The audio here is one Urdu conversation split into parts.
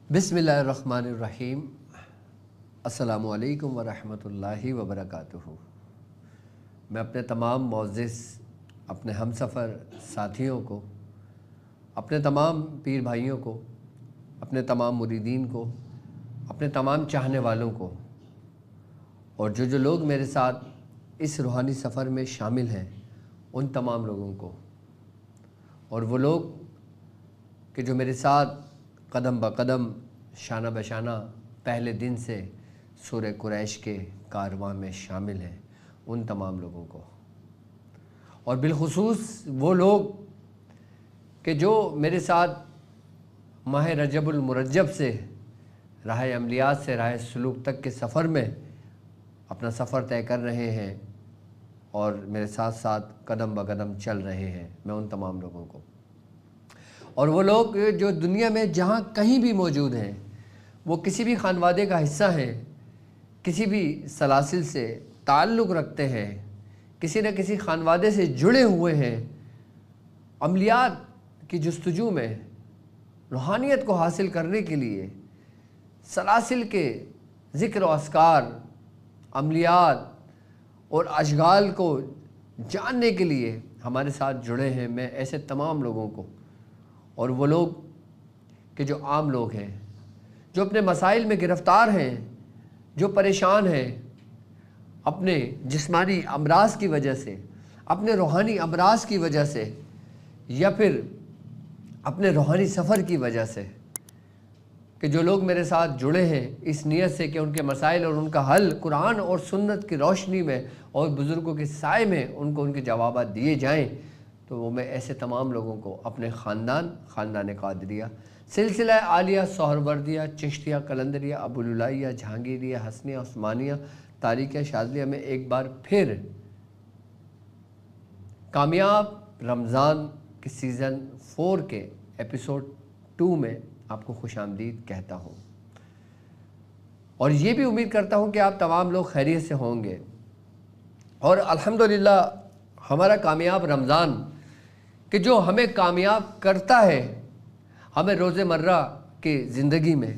بسم اللہ الرحمن الرحیم۔ السلام علیکم ورحمۃ اللہ وبرکاتہ۔ میں اپنے تمام معزز اپنے ہم سفر ساتھیوں کو، اپنے تمام پیر بھائیوں کو، اپنے تمام مریدین کو، اپنے تمام چاہنے والوں کو، اور جو لوگ میرے ساتھ اس روحانی سفر میں شامل ہیں ان تمام لوگوں کو، اور وہ لوگ کہ جو میرے ساتھ قدم بقدم شانہ بشانہ پہلے دن سے سورہ قریش کے کارواں میں شامل ہیں ان تمام لوگوں کو، اور بالخصوص وہ لوگ کہ جو میرے ساتھ ماہ رجب المرجب سے راہ عملیات سے راہ سلوک تک کے سفر میں اپنا سفر طے کر رہے ہیں اور میرے ساتھ ساتھ قدم بقدم چل رہے ہیں، میں ان تمام لوگوں کو، اور وہ لوگ جو دنیا میں جہاں کہیں بھی موجود ہیں، وہ کسی بھی خانوادے کا حصہ ہیں، کسی بھی سلاسل سے تعلق رکھتے ہیں، کسی نہ کسی خانوادے سے جڑے ہوئے ہیں، عملیات کی جستجو میں روحانیت کو حاصل کرنے کے لیے سلاسل کے ذکر و اذکار، عملیات اور اشغال کو جاننے کے لیے ہمارے ساتھ جڑے ہیں، میں ایسے تمام لوگوں کو، اور وہ لوگ کہ جو عام لوگ ہیں، جو اپنے مسائل میں گرفتار ہیں، جو پریشان ہیں اپنے جسمانی امراض کی وجہ سے، اپنے روحانی امراض کی وجہ سے، یا پھر اپنے روحانی سفر کی وجہ سے، کہ جو لوگ میرے ساتھ جڑے ہیں اس نیت سے کہ ان کے مسائل اور ان کا حل قرآن اور سنت کی روشنی میں اور بزرگوں کے سائے میں ان کو ان کے جوابات دیے جائیں، تو وہ میں ایسے تمام لوگوں کو اپنے خاندان قادریہ، سلسلہ عالیہ، سہروردیہ، چشتیہ، قلندریہ، ابوالعلاءیہ، جہانگیریہ، حسنیہ، عثمانیہ، تاریخیہ، شاذلیہ میں ایک بار پھر کامیاب رمضان کے سیزن 4 کے ایپیسوڈ 2 میں آپ کو خوش آمدید کہتا ہوں، اور یہ بھی امید کرتا ہوں کہ آپ تمام لوگ خیریت سے ہوں گے، اور الحمدللہ ہمارا کامیاب رمضان کہ جو ہمیں کامیاب کرتا ہے، ہمیں روز مرہ کی زندگی میں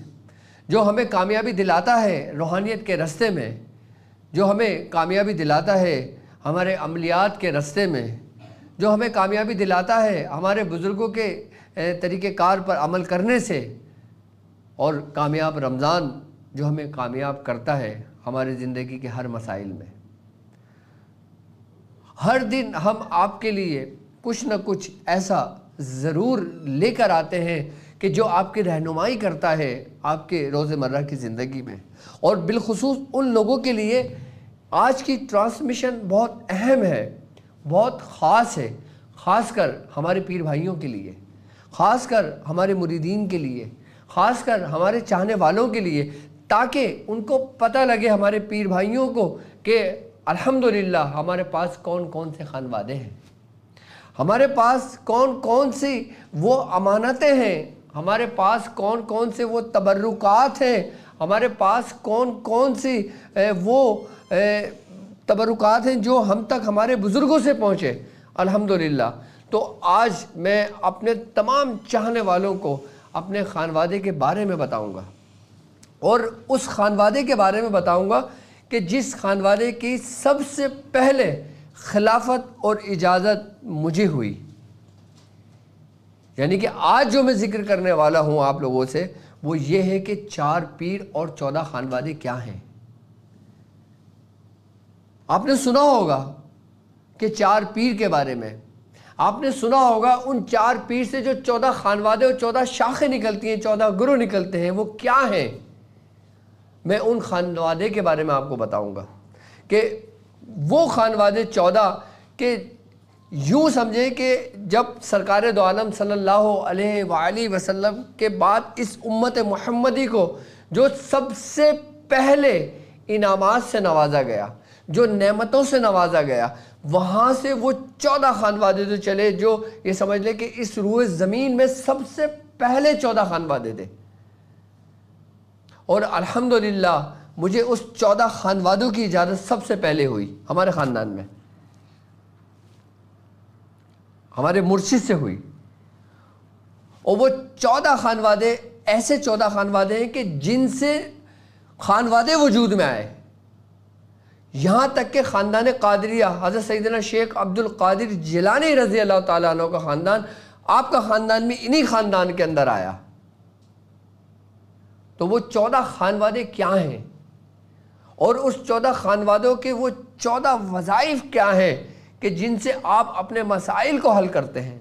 جو ہمیں کامیابی دلاتا ہے روحانیت کے رستے میں، جو ہمیں کامیابی دلاتا ہے ہمارے عملیات کے رستے میں، جو ہمیں کامیابی دلاتا ہے ہمارے بزرگوں کے طریقہ کار پر عمل کرنے سے، اور کامیاب رمضان جو ہمیں کامیاب کرتا ہے ہماری زندگی کے ہر مسائل میں۔ ہر دن ہم آپ کے لیے کچھ نہ کچھ ایسا ضرور لے کر آتے ہیں کہ جو آپ کی رہنمائی کرتا ہے آپ کے روز مرہ کی زندگی میں، اور بالخصوص ان لوگوں کے لیے آج کی ٹرانسمیشن بہت اہم ہے، بہت خاص ہے، خاص کر ہمارے پیر بھائیوں کے لیے، خاص کر ہمارے مریدین کے لیے، خاص کر ہمارے چاہنے والوں کے لیے، تاکہ ان کو پتہ لگے ہمارے پیر بھائیوں کو کہ الحمدللہ ہمارے پاس کون کون سے خانوادے ہیں، ہمارے پاس کون کون سی وہ امانتیں ہیں، ہمارے پاس کون کون سے وہ تبرکات ہیں، ہمارے پاس کون کون سی وہ تبرکات ہیں جو ہم تک ہمارے بزرگوں سے پہنچے الحمدللہ۔ تو آج میں اپنے تمام چاہنے والوں کو اپنے خانوادے کے بارے میں بتاؤں گا، اور اس خانوادے کے بارے میں بتاؤں گا کہ جس خانوادے کی سب سے پہلے خلافت اور اجازت مجھے ہوئی، یعنی کہ آج جو میں ذکر کرنے والا ہوں آپ لوگوں سے وہ یہ ہے کہ 4 پیر اور 14 خانوادے کیا ہیں۔ آپ نے سنا ہوگا کہ 4 پیر کے بارے میں، آپ نے سنا ہوگا ان 4 پیر سے جو 14 خانوادے اور 14 شاخیں نکلتی ہیں، 14 گروہ نکلتے ہیں، وہ کیا ہیں۔ میں ان خانوادے کے بارے میں آپ کو بتاؤں گا کہ وہ خانوادے 14 کہ یوں سمجھیں کہ جب سرکار دو عالم صلی اللہ علیہ وآلہ وسلم کے بعد اس امت محمدی کو جو سب سے پہلے انعامات سے نوازا گیا، جو نعمتوں سے نوازا گیا، وہاں سے وہ 14 خانوادے جو چلے، جو یہ سمجھ لیں کہ اس روئے زمین میں سب سے پہلے 14 خانوادے تھے، اور الحمدللہ مجھے اس 14 خانوادوں کی اجازت سب سے پہلے ہوئی ہمارے خاندان میں، ہمارے مرشد سے ہوئی، اور وہ 14 خانوادے ایسے 14 خانوادے ہیں کہ جن سے خانوادے وجود میں آئے، یہاں تک کہ خاندان قادریہ، حضرت سیدنا شیخ عبد القادر جیلانی رضی اللہ تعالیٰ عنہ کا خاندان، آپ کا خاندان بھی انہی خاندان کے اندر آیا۔ تو وہ 14 خانوادے کیا ہیں، اور اس 14 خانوادوں کے وہ 14 وظائف کیا ہیں کہ جن سے آپ اپنے مسائل کو حل کرتے ہیں؟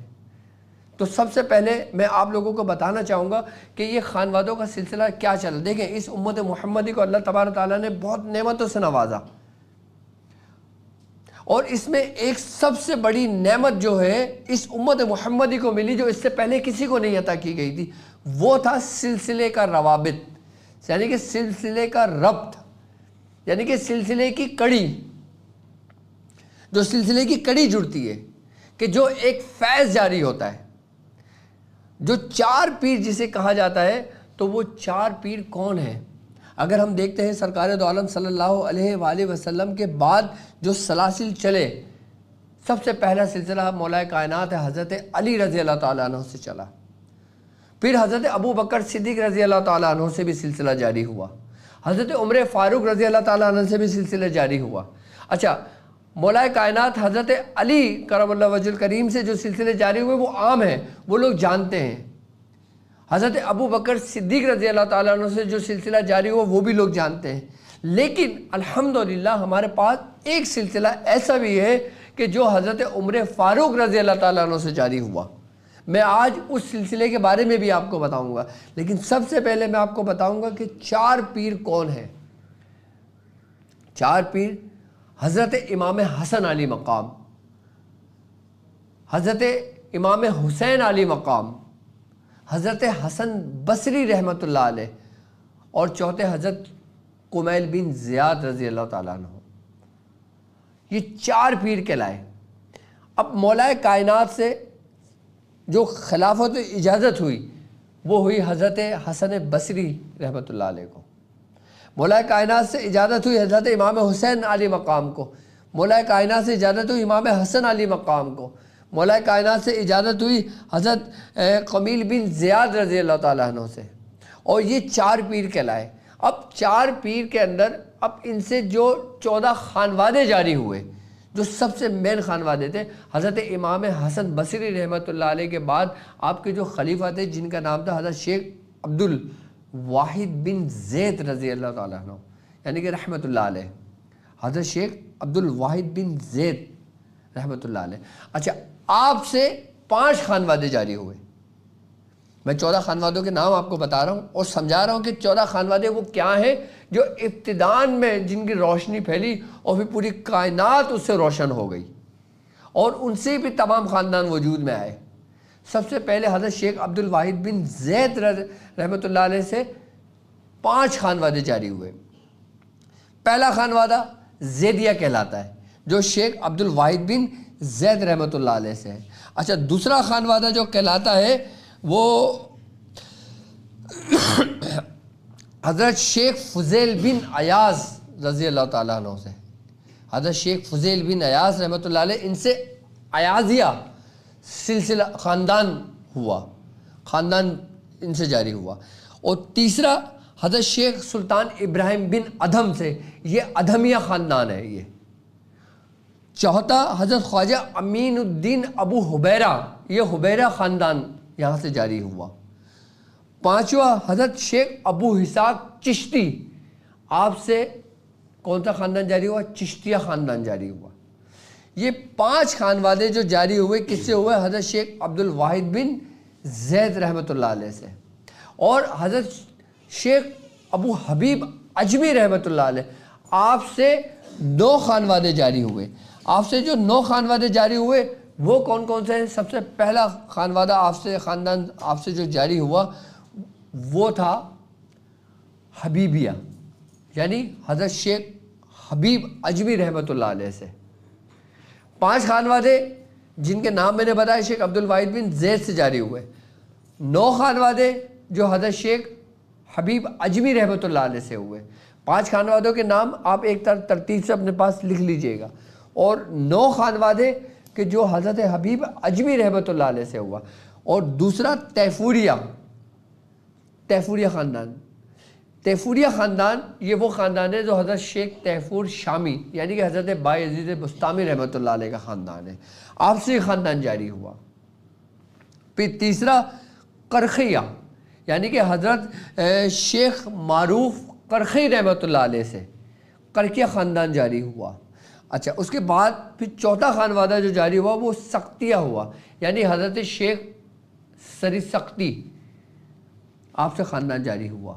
تو سب سے پہلے میں آپ لوگوں کو بتانا چاہوں گا کہ یہ خانوادوں کا سلسلہ کیا چلا۔ دیکھیں، اس امت محمدی کو اللہ تبارک تعالیٰ نے بہت نعمتوں سے نوازا، اور اس میں ایک سب سے بڑی نعمت جو ہے اس امت محمدی کو ملی، جو اس سے پہلے کسی کو نہیں عطا کی گئی تھی، وہ تھا سلسلے کا روابط، یعنی کہ سلسلے کا ربط، یعنی کہ سلسلے کی کڑی، جو سلسلے کی کڑی جڑتی ہے، کہ جو ایک فیض جاری ہوتا ہے، جو 4 پیر جسے کہا جاتا ہے۔ تو وہ 4 پیر کون ہیں؟ اگر ہم دیکھتے ہیں سرکار دو عالم صلی اللہ علیہ وآلہ وسلم کے بعد جو سلاسل چلے، سب سے پہلا سلسلہ مولا کائنات حضرت علی رضی اللہ تعالیٰ عنہ سے چلا، پھر حضرت ابو بکر صدیق رضی اللہ تعالیٰ عنہ سے بھی سلسلہ جاری ہوا، حضرت عمر فاروق رضی اللہ تعالیٰ عنہ سے بھی سلسلہ جاری ہوا۔ اچھا، مولا کائنات حضرت علی کرم اللہ وجہ الکریم سے جو سلسلے جاری ہوئے وہ عام ہیں، وہ لوگ جانتے ہیں۔ حضرت ابو بکر صدیق رضی اللہ تعالیٰ عنہ سے جو سلسلہ جاری ہوا وہ بھی لوگ جانتے ہیں۔ لیکن الحمدللہ ہمارے پاس ایک سلسلہ ایسا بھی ہے کہ جو حضرت عمر فاروق رضی اللہ تعالیٰ عنہ سے جاری ہوا۔ میں آج اس سلسلے کے بارے میں بھی آپ کو بتاؤں گا، لیکن سب سے پہلے میں آپ کو بتاؤں گا کہ 4 پیر کون ہیں۔ 4 پیر: حضرت امام حسن علی مقام، حضرت امام حسین علی مقام، حضرت حسن بصری رحمۃ اللہ علیہ، اور چوتھے حضرت قمیل بن زیاد رضی اللہ تعالیٰ عنہ۔ یہ 4 پیر کہلائے۔ اب مولا کائنات سے جو خلافت و اجازت ہوئی وہ ہوئی حضرت حسن بصری رحمۃ اللہ علیہ کو، مولا کائنات سے اجازت ہوئی حضرت امام حسین علی مقام کو، مولا کائنات سے اجازت ہوئی امام حسن علی مقام کو، مولا کائنات سے اجازت ہوئی حضرت قمیل بن زیاد رضی اللہ تعالیٰ عنہ سے، اور یہ 4 پیر کہلائے۔ اب 4 پیر کے اندر اب ان سے جو 14 خانوادے جاری ہوئے، جو سب سے مین خانوادے تھے، حضرت امام حسن بصری رحمۃ اللہ علیہ کے بعد آپ کے جو خلیفہ تھے جن کا نام تھا حضرت شیخ عبد الواحد بن زید رضی اللہ تعالیٰ عنہ، یعنی کہ رحمۃ اللہ علیہ، حضرت شیخ عبد الواحد بن زید رحمۃ اللہ علیہ۔ اچھا، آپ سے 5 خانوادے جاری ہوئے۔ میں 14 خانوادوں کے نام آپ کو بتا رہا ہوں اور سمجھا رہا ہوں کہ 14 خانوادے وہ کیا ہیں جو ابتدان میں جن کی روشنی پھیلی اور پھر پوری کائنات اس سے روشن ہو گئی، اور ان سے بھی تمام خاندان وجود میں آئے۔ سب سے پہلے حضرت شیخ عبد الواحد بن زید رحمۃ اللہ علیہ سے 5 خانوادے جاری ہوئے۔ پہلا خانوادہ زیدیہ کہلاتا ہے، جو شیخ عبد الواحد بن زید رحمۃ اللہ علیہ سے ہے۔ اچھا، دوسرا خانوادہ جو کہلاتا ہے وہ حضرت شیخ فضیل بن ایاز رضی اللہ تعالیٰ عنہ سے، حضرت شیخ فضیل بن ایاز رحمۃ اللہ علیہ، ان سے ایازیہ سلسلہ خاندان ہوا، خاندان ان سے جاری ہوا۔ اور تیسرا حضرت شیخ سلطان ابراہیم بن ادھم سے، یہ ادھمیہ خاندان ہے یہ۔ چوتھا حضرت خواجہ امین الدین ابو حبیرہ، یہ حبیرہ خاندان یہاں سے جاری ہوا۔ پانچواں حضرت شیخ ابو اسحاق چشتی، آپ سے کون سا خاندان جاری ہوا؟ چشتیہ خاندان جاری ہوا۔ یہ 5 خانوادے جو جاری ہوئے کس سے ہوئے؟ حضرت شیخ عبد الواحد بن زید رحمۃ اللہ علیہ سے، اور حضرت شیخ ابو حبیب اجمی رحمۃ اللہ علیہ، آپ سے 9 خانوادے جاری ہوئے۔ آپ سے جو 9 خانوادے جاری ہوئے وہ کون کون سے ہیں؟ سب سے پہلا خانوادہ خاندان آپ سے جو جاری ہوا وہ تھا حبیبیہ، یعنی حضرت شیخ حبیب اجمی رحمۃ اللہ علیہ سے۔ 5 خانوادے جن کے نام میں نے بتایا شیخ عبد الواحد بن زید سے جاری ہوئے، 9 خانوادے جو حضرت شیخ حبیب اجمی رحمۃ اللہ علیہ سے ہوئے۔ 5 خانوادوں کے نام آپ ایک ترتیب سے اپنے پاس لکھ لیجئے گا، اور 9 خانوادے کہ جو حضرت حبیب اجمی رحمۃ اللہ علیہ سے ہوا۔ اور دوسرا تیفوریہ، تیفوریہ خاندان. تیفوریہ خاندان یہ وہ خاندان ہے جو حضرت شیخ تیفور شامی یعنی کہ حضرت بایزید بستامی رحمۃ اللہ علیہ کا خاندان ہے. آپ سے یہ خاندان جاری ہوا. پھر تیسرا قرخیہ یعنی کہ حضرت شیخ معروف قرخی رحمۃ اللہ علیہ سے قرخیہ خاندان جاری ہوا. اچھا اس کے بعد پھر چوتھا خانوادہ جو جاری ہوا وہ سختیہ ہوا یعنی حضرت شیخ سری سختی آپ سے خاندان جاری ہوا.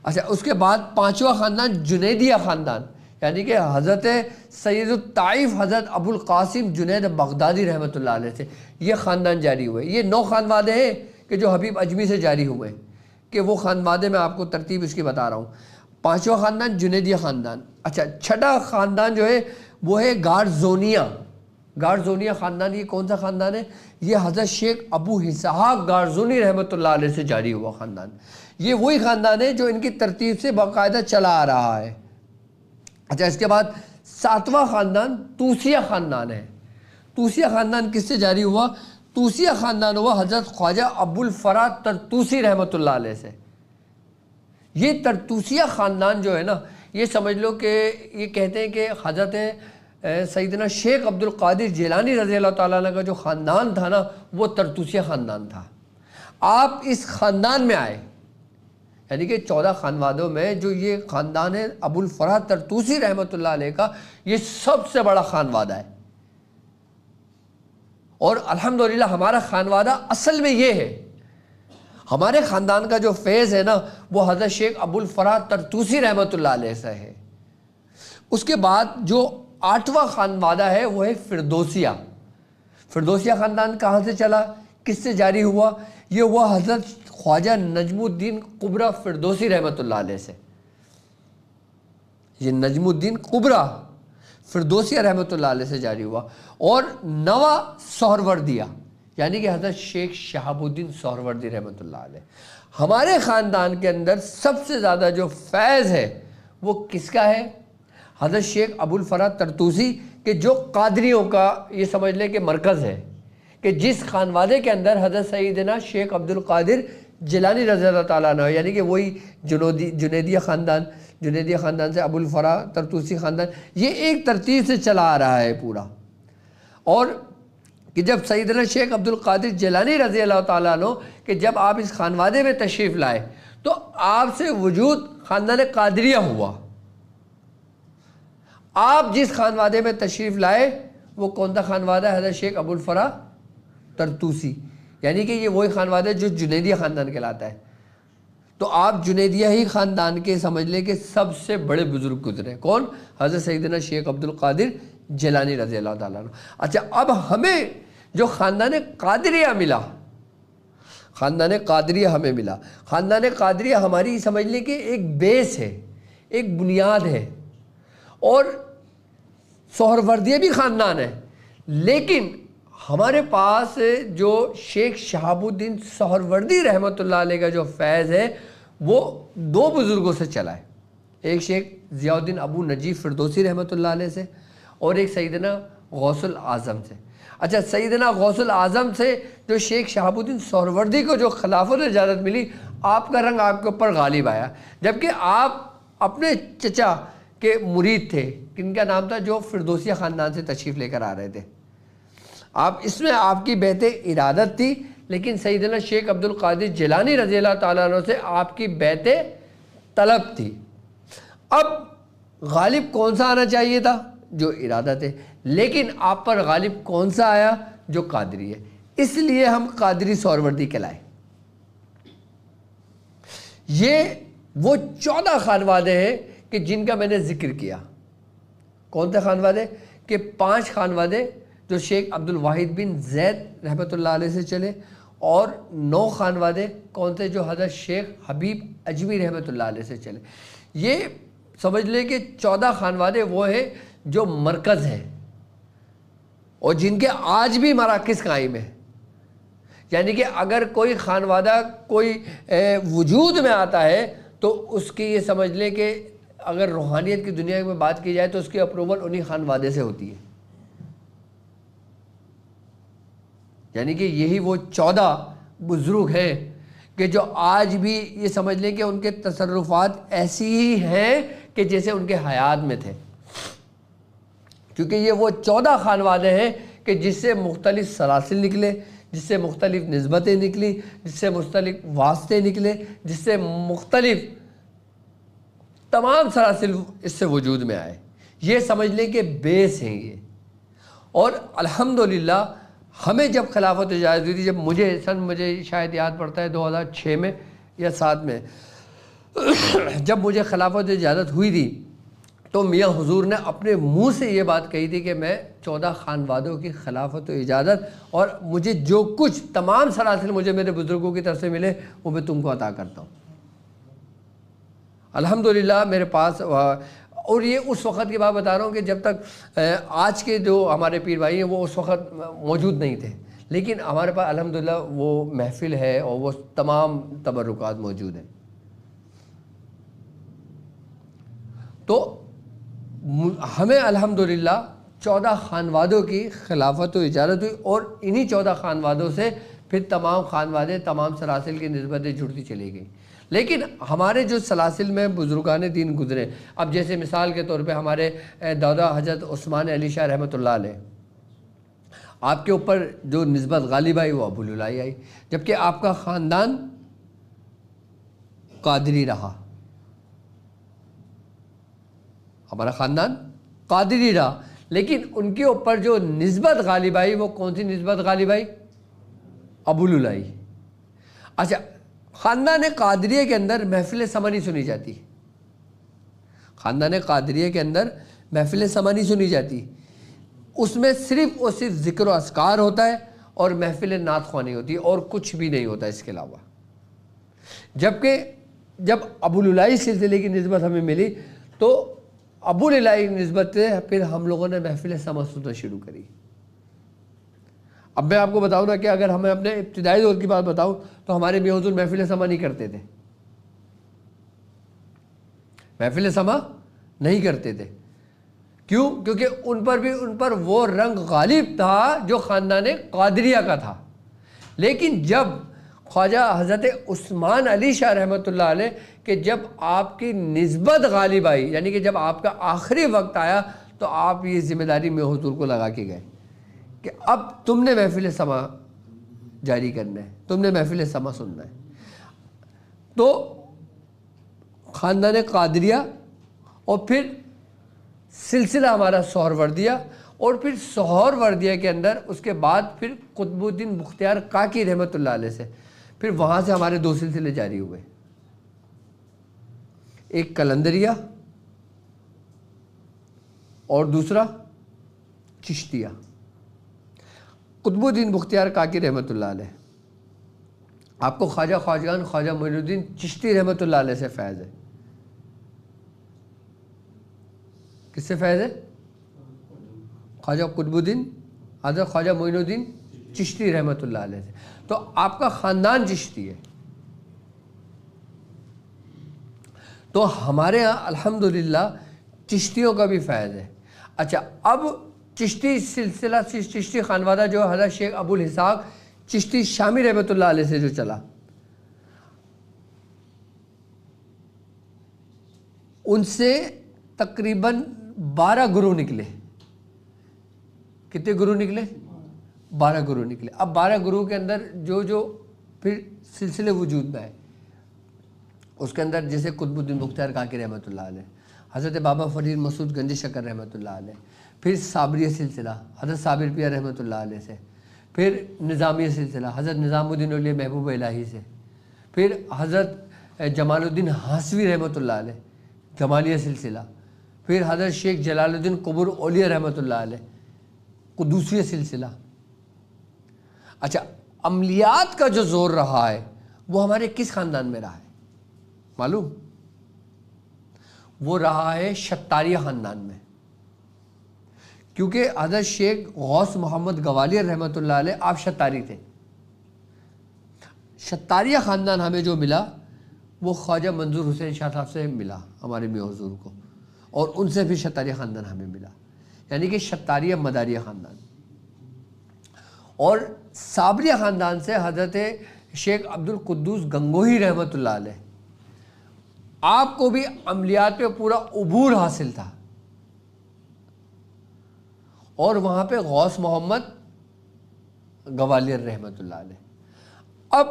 اچھا اس کے بعد پانچواں خاندان جنیدیہ خاندان یعنی کہ حضرت سید الطائف حضرت ابو القاسم جنید بغدادی رحمۃ اللہ علیہ سے یہ خاندان جاری ہوئے. یہ 9 خانوادے ہیں کہ جو حبیب اجمی سے جاری ہوئے کہ وہ خانوادے میں آپ کو ترتیب اس کی بتا رہا ہوں. پانچواں خاندان جنیدیہ خاندان. اچھا چھٹا خاندان جو ہے وہ ہے گارزونیہ. گارزونیہ خاندان یہ کون سا خاندان ہے؟ یہ حضرت شیخ ابو اسحاق گارزونی رحمۃ اللہ علیہ سے جاری ہوا خاندان. یہ وہی خاندان ہے جو ان کی ترتیب سے باقاعدہ چلا آ رہا ہے. اچھا اس کے بعد 7واں خاندان توسیہ خاندان ہے. توسیہ خاندان کس سے جاری ہوا؟ توسیہ خاندان ہوا حضرت خواجہ ابو الفرا طرطوسی رحمۃ اللہ علیہ سے. یہ طرطوسیہ خاندان جو ہے نا یہ سمجھ لو کہ یہ کہتے ہیں کہ حضرت سیدنا شیخ عبد القادر جیلانی رضی اللہ تعالیٰ عنہ کا جو خاندان تھا نا وہ طرطوسیہ خاندان تھا. آپ اس خاندان میں آئے یعنی کہ 14 خانوادوں میں جو یہ خاندان ہے ابو الفرا طرطوسی رحمۃ اللہ علیہ کا یہ سب سے بڑا خانوادہ ہے. اور الحمدللہ ہمارا خانوادہ اصل میں یہ ہے. ہمارے خاندان کا جو فیض ہے نا وہ حضرت شیخ ابو الفرا طرطوسی رحمۃ اللہ علیہ سے ہے. اس کے بعد جو 8واں خانوادہ ہے وہ ہے فردوسیہ. فردوسیہ خاندان کہاں سے چلا؟ کس سے جاری ہوا؟ یہ ہوا حضرت خواجہ نجم الدین قبرہ فردوسی رحمۃ اللہ علیہ سے. یہ نجم الدین قبرہ فردوسی رحمۃ اللہ علیہ سے جاری ہوا. اور 9واں سہروردیہ یعنی کہ حضرت شیخ شہاب الدین سہروردی رحمۃ اللہ علیہ. ہمارے خاندان کے اندر سب سے زیادہ جو فیض ہے وہ کس کا ہے؟ حضرت شیخ ابو الفرا طرطوسی کہ جو قادریوں کا یہ سمجھ لیں کہ مرکز ہے کہ جس خانوادے کے اندر حضرت سیدنا شیخ عبد القادر جیلانی رضی اللہ تعالیٰ عنہ یعنی کہ وہی جنیدیہ خاندان سے ابو الفرا طرطوسی خاندان یہ ایک ترتیب سے چلا آ رہا ہے پورا. اور کہ جب سیدنا شیخ عبد القادر جیلانی رضی اللہ تعالیٰ عنہ کہ جب آپ اس خانوادے میں تشریف لائے تو آپ سے وجود خاندان قادریہ ہوا. آپ جس خانوادے میں تشریف لائے وہ کون سا خانوادہ ہے؟ حضرت شیخ ابو الفرا طرطوسی یعنی کہ یہ وہی خانوادہ جو جنیدیہ خاندان کہلاتا ہے. تو آپ جنیدیہ ہی خاندان کے سمجھ لیں کہ سب سے بڑے بزرگ گزرے. کون؟ حضرت سیدنا شیخ عبد القادر جیلانی رضی اللہ تعالیٰ عنہ. اچھا اب ہمیں جو خاندان قادریہ ملا خاندان قادریہ ہمیں ملا. خاندان قادریہ ہماری سمجھ لیں کہ ایک بیس ہے ایک بنیاد ہے. اور سہروردیہ بھی خاندان ہے لیکن ہمارے پاس جو شیخ شہاب الدین سہروردی رحمۃ اللہ علیہ کا جو فیض ہے وہ 2 بزرگوں سے چلا ہے. ایک شیخ ضیاء الدین ابو نجیب فردوسی رحمۃ اللہ علیہ سے اور ایک سیدنا غوث الاعظم سے. اچھا سیدنا غوث الاعظم سے جو شیخ شہاب الدین سہروردی کو جو خلافت اجازت ملی آپ کا رنگ آپ کے اوپر غالب آیا جبکہ آپ اپنے چچا کے مرید تھے کن کا نام تھا جو فردوسیہ خاندان سے تشریف لے کر آ رہے تھے. آپ اس میں آپ کی بیعت ارادت تھی لیکن سیدنا شیخ عبد القادر جیلانی رضی اللہ تعالیٰ عنہ سے آپ کی بیعت طلب تھی. اب غالب کون سا آنا چاہیے تھا؟ جو ارادت ہے. لیکن آپ پر غالب کون سا آیا؟ جو قادری ہے. اس لیے ہم قادری سہروردی کہلائے. یہ وہ 14 خانوادے ہیں کہ جن کا میں نے ذکر کیا. کون سے خانوادے؟ کہ 5 خانوادے جو شیخ عبد الواحد بن زید رحمۃ اللہ علیہ سے چلے اور 9 خانوادے کون سے جو حضرت شیخ حبیب اجمی رحمۃ اللہ علیہ سے چلے. یہ سمجھ لیں کہ 14 خانوادے وہ ہیں جو مرکز ہیں اور جن کے آج بھی مراکز قائم ہیں. یعنی کہ اگر کوئی خانوادہ کوئی وجود میں آتا ہے تو اس کی یہ سمجھ لیں کہ اگر روحانیت کی دنیا میں بات کی جائے تو اس کی اپروول انہی خانوادے سے ہوتی ہے. یعنی کہ یہی وہ 14 بزرگ ہیں کہ جو آج بھی یہ سمجھ لیں کہ ان کے تصرفات ایسی ہی ہیں کہ جیسے ان کے حیات میں تھے، کیونکہ یہ وہ 14 خانوادے ہیں کہ جس سے مختلف سلاسل نکلے، جس سے مختلف نسبتیں نکلی، جس سے مختلف واسطے نکلے، جس سے مختلف تمام سلاسل اس سے وجود میں آئے. یہ سمجھ لیں کہ بیس ہیں یہ. اور الحمدللہ ہمیں جب خلافت اجازت ہوئی تھی، جب مجھے شاید یاد پڑتا ہے 2006 میں یا 7 میں جب مجھے خلافت اجازت ہوئی تھی، تو میاں حضور نے اپنے منہ سے یہ بات کہی تھی کہ میں 14 خانوادوں کی خلافت و اجازت اور مجھے جو کچھ تمام سلاسل مجھے میرے بزرگوں کی طرف سے ملے وہ میں تم کو عطا کرتا ہوں. الحمدللہ میرے پاس، اور یہ اس وقت کی بات بتا رہا ہوں کہ جب تک آج کے جو ہمارے پیر بھائی ہیں وہ اس وقت موجود نہیں تھے، لیکن ہمارے پاس الحمدللہ وہ محفل ہے اور وہ تمام تبرکات موجود ہیں. تو ہمیں الحمدللہ 14 خانوادوں کی خلافت و اجازت ہوئی، اور انہی 14 خانوادوں سے پھر تمام خانوادے، تمام سلاسل کی نسبتیں جڑتی چلی گئیں. لیکن ہمارے جو سلاسل میں بزرگان دین گزرے، اب جیسے مثال کے طور پہ ہمارے دادا حضرت عثمان علی شاہ رحمۃ اللہ علیہ، آپ کے اوپر جو نسبت غالب آئی وہ ابو العلائی آئی، جبکہ آپ کا خاندان قادری رہا. ہمارا خاندان قادری رہا، لیکن ان کے اوپر جو نسبت غالب آئی وہ کون سی نسبت غالب آئی؟ ابو العلائی. اچھا، خاندان قادریہ کے اندر محفل سما نہیں سنی جاتی. خاندان قادریہ کے اندر محفل سما نہیں سنی جاتی. اس میں صرف اور صرف ذکر و اذکار ہوتا ہے اور محفل نعت خوانی ہوتی ہے، اور کچھ بھی نہیں ہوتا اس کے علاوہ. جبکہ جب ابو العلائی سلسلے کی نسبت ہمیں ملی تو ابو العلائی کی نسبت سے پھر ہم لوگوں نے محفل سما سننا شروع کری. اب میں آپ کو بتاؤں نا کہ اگر ہمیں اپنے ابتدائی دور کی بات بتاؤں تو ہمارے میاں حضور محفل سما نہیں کرتے تھے. محفل سما نہیں کرتے تھے. کیوں؟ کیونکہ ان پر وہ رنگ غالب تھا جو خاندان قادریہ کا تھا. لیکن جب خواجہ حضرت عثمان علی شاہ رحمۃ اللہ علیہ کہ جب آپ کی نسبت غالب آئی، یعنی کہ جب آپ کا آخری وقت آیا، تو آپ یہ ذمہ داری میاں حضور کو لگا کے گئے کہ اب تم نے محفل سما جاری کرنا ہے، تم نے محفل سما سننا ہے. تو خاندان قادریہ اور پھر سلسلہ ہمارا سہروردیہ، اور پھر سہروردیہ کے اندر اس کے بعد پھر قطب الدین بختیار کاکی رحمۃ اللہ علیہ سے پھر وہاں سے ہمارے 2 سلسلے جاری ہوئے، ایک قلندریہ اور دوسرا چشتیہ. قطب الدین بختیار کاکی رحمۃ اللہ علیہ، آپ کو خواجہ خواجگان خواجہ معین الدین چشتی رحمۃ اللہ علیہ سے فیض ہے. کس سے فیض ہے؟ خواجہ قطب الدین حضرت خواجہ معین الدین چشتی رحمۃ اللہ علیہ سے. تو آپ کا خاندان چشتی ہے. تو ہمارے ہاں الحمدللہ چشتیوں کا بھی فیض ہے. اچھا، اب چشتی سلسلہ، چشتی خانوادہ جو حضرت شیخ ابو الاسحاق چشتی شامی رحمۃ اللہ علیہ سے جو چلا، ان سے تقریباً 12 گروہ نکلے. کتنے گروہ نکلے؟ 12 گروہ نکلے. اب 12 گروہ کے اندر جو پھر سلسلے وجود میں آئے، اس کے اندر جیسے قطب الدین بختیار کاکی رحمۃ اللہ علیہ، حضرت بابا فرید مسعود گنج شکر رحمۃ اللہ علیہ، پھر صابریہ سلسلہ حضرت صابر پیر رحمۃ اللہ علیہ سے، پھر نظامیہ سلسلہ حضرت نظام الدین اولیاء محبوب الہی سے، پھر حضرت جمال الدین ہاسوی رحمۃ اللہ علیہ جمالیہ سلسلہ، پھر حضرت شیخ جلال الدین قبور اولیاء رحمۃ اللہ علیہ قدوسیہ سلسلہ. اچھا، عملیات کا جو زور رہا ہے وہ ہمارے کس خاندان میں رہا ہے معلوم؟ وہ رہا ہے شتاریہ خاندان میں. کیونکہ حضرت شیخ غوث محمد گوالیار رحمۃ اللہ علیہ آپ شتاری تھے. شتاریہ خاندان ہمیں جو ملا وہ خواجہ منظور حسین شاہ صاحب سے ملا ہمارے میاں حضور کو، اور ان سے پھر شتاریہ خاندان ہمیں ملا، یعنی کہ شتاریہ مداریہ خاندان. اور صابریہ خاندان سے حضرت شیخ عبدالقدوس گنگوہی رحمۃ اللہ علیہ، آپ کو بھی عملیات پہ پورا عبور حاصل تھا، اور وہاں پہ غوث محمد گوالیار رحمۃ اللہ علیہ۔ اب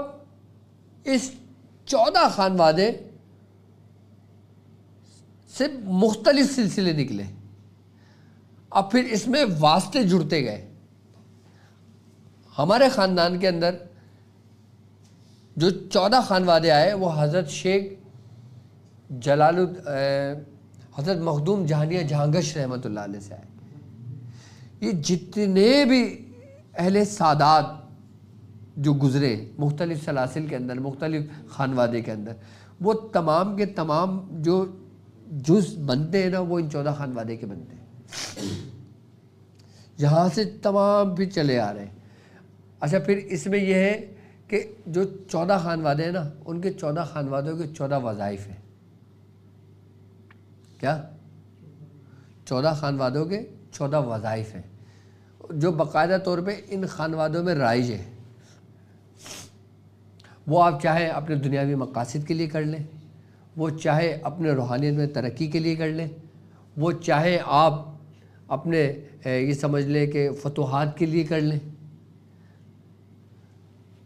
اس 14 خانوادے سے مختلف سلسلے نکلے، اب پھر اس میں واسطے جڑتے گئے۔ ہمارے خاندان کے اندر جو 14 خانوادے آئے وہ حضرت شیخ حضرت مخدوم جہانیہ جہانگش رحمۃ اللہ علیہ سے آئے۔ یہ جتنے بھی اہل سادات جو گزرے مختلف سلاسل کے اندر، مختلف خانوادے کے اندر، وہ تمام کے تمام جو جز بنتے ہیں نا، وہ ان 14 خانوادے کے بنتے ہیں، یہاں سے تمام پھر چلے آ رہے ہیں۔ اچھا، پھر اس میں یہ ہے کہ جو 14 خانوادے ہیں نا، ان کے 14 خانوادوں کے 14 وظائف ہیں۔ کیا؟ 14 خانوادوں کے 14 وظائف ہیں جو باقاعدہ طور پہ ان خانوادوں میں رائج ہے۔ وہ آپ چاہے اپنے دنیاوی مقاصد کے لیے کر لیں، وہ چاہے اپنے روحانیت میں ترقی کے لیے کر لیں، وہ چاہے آپ اپنے یہ سمجھ لیں کہ فتوحات کے لیے کر لیں،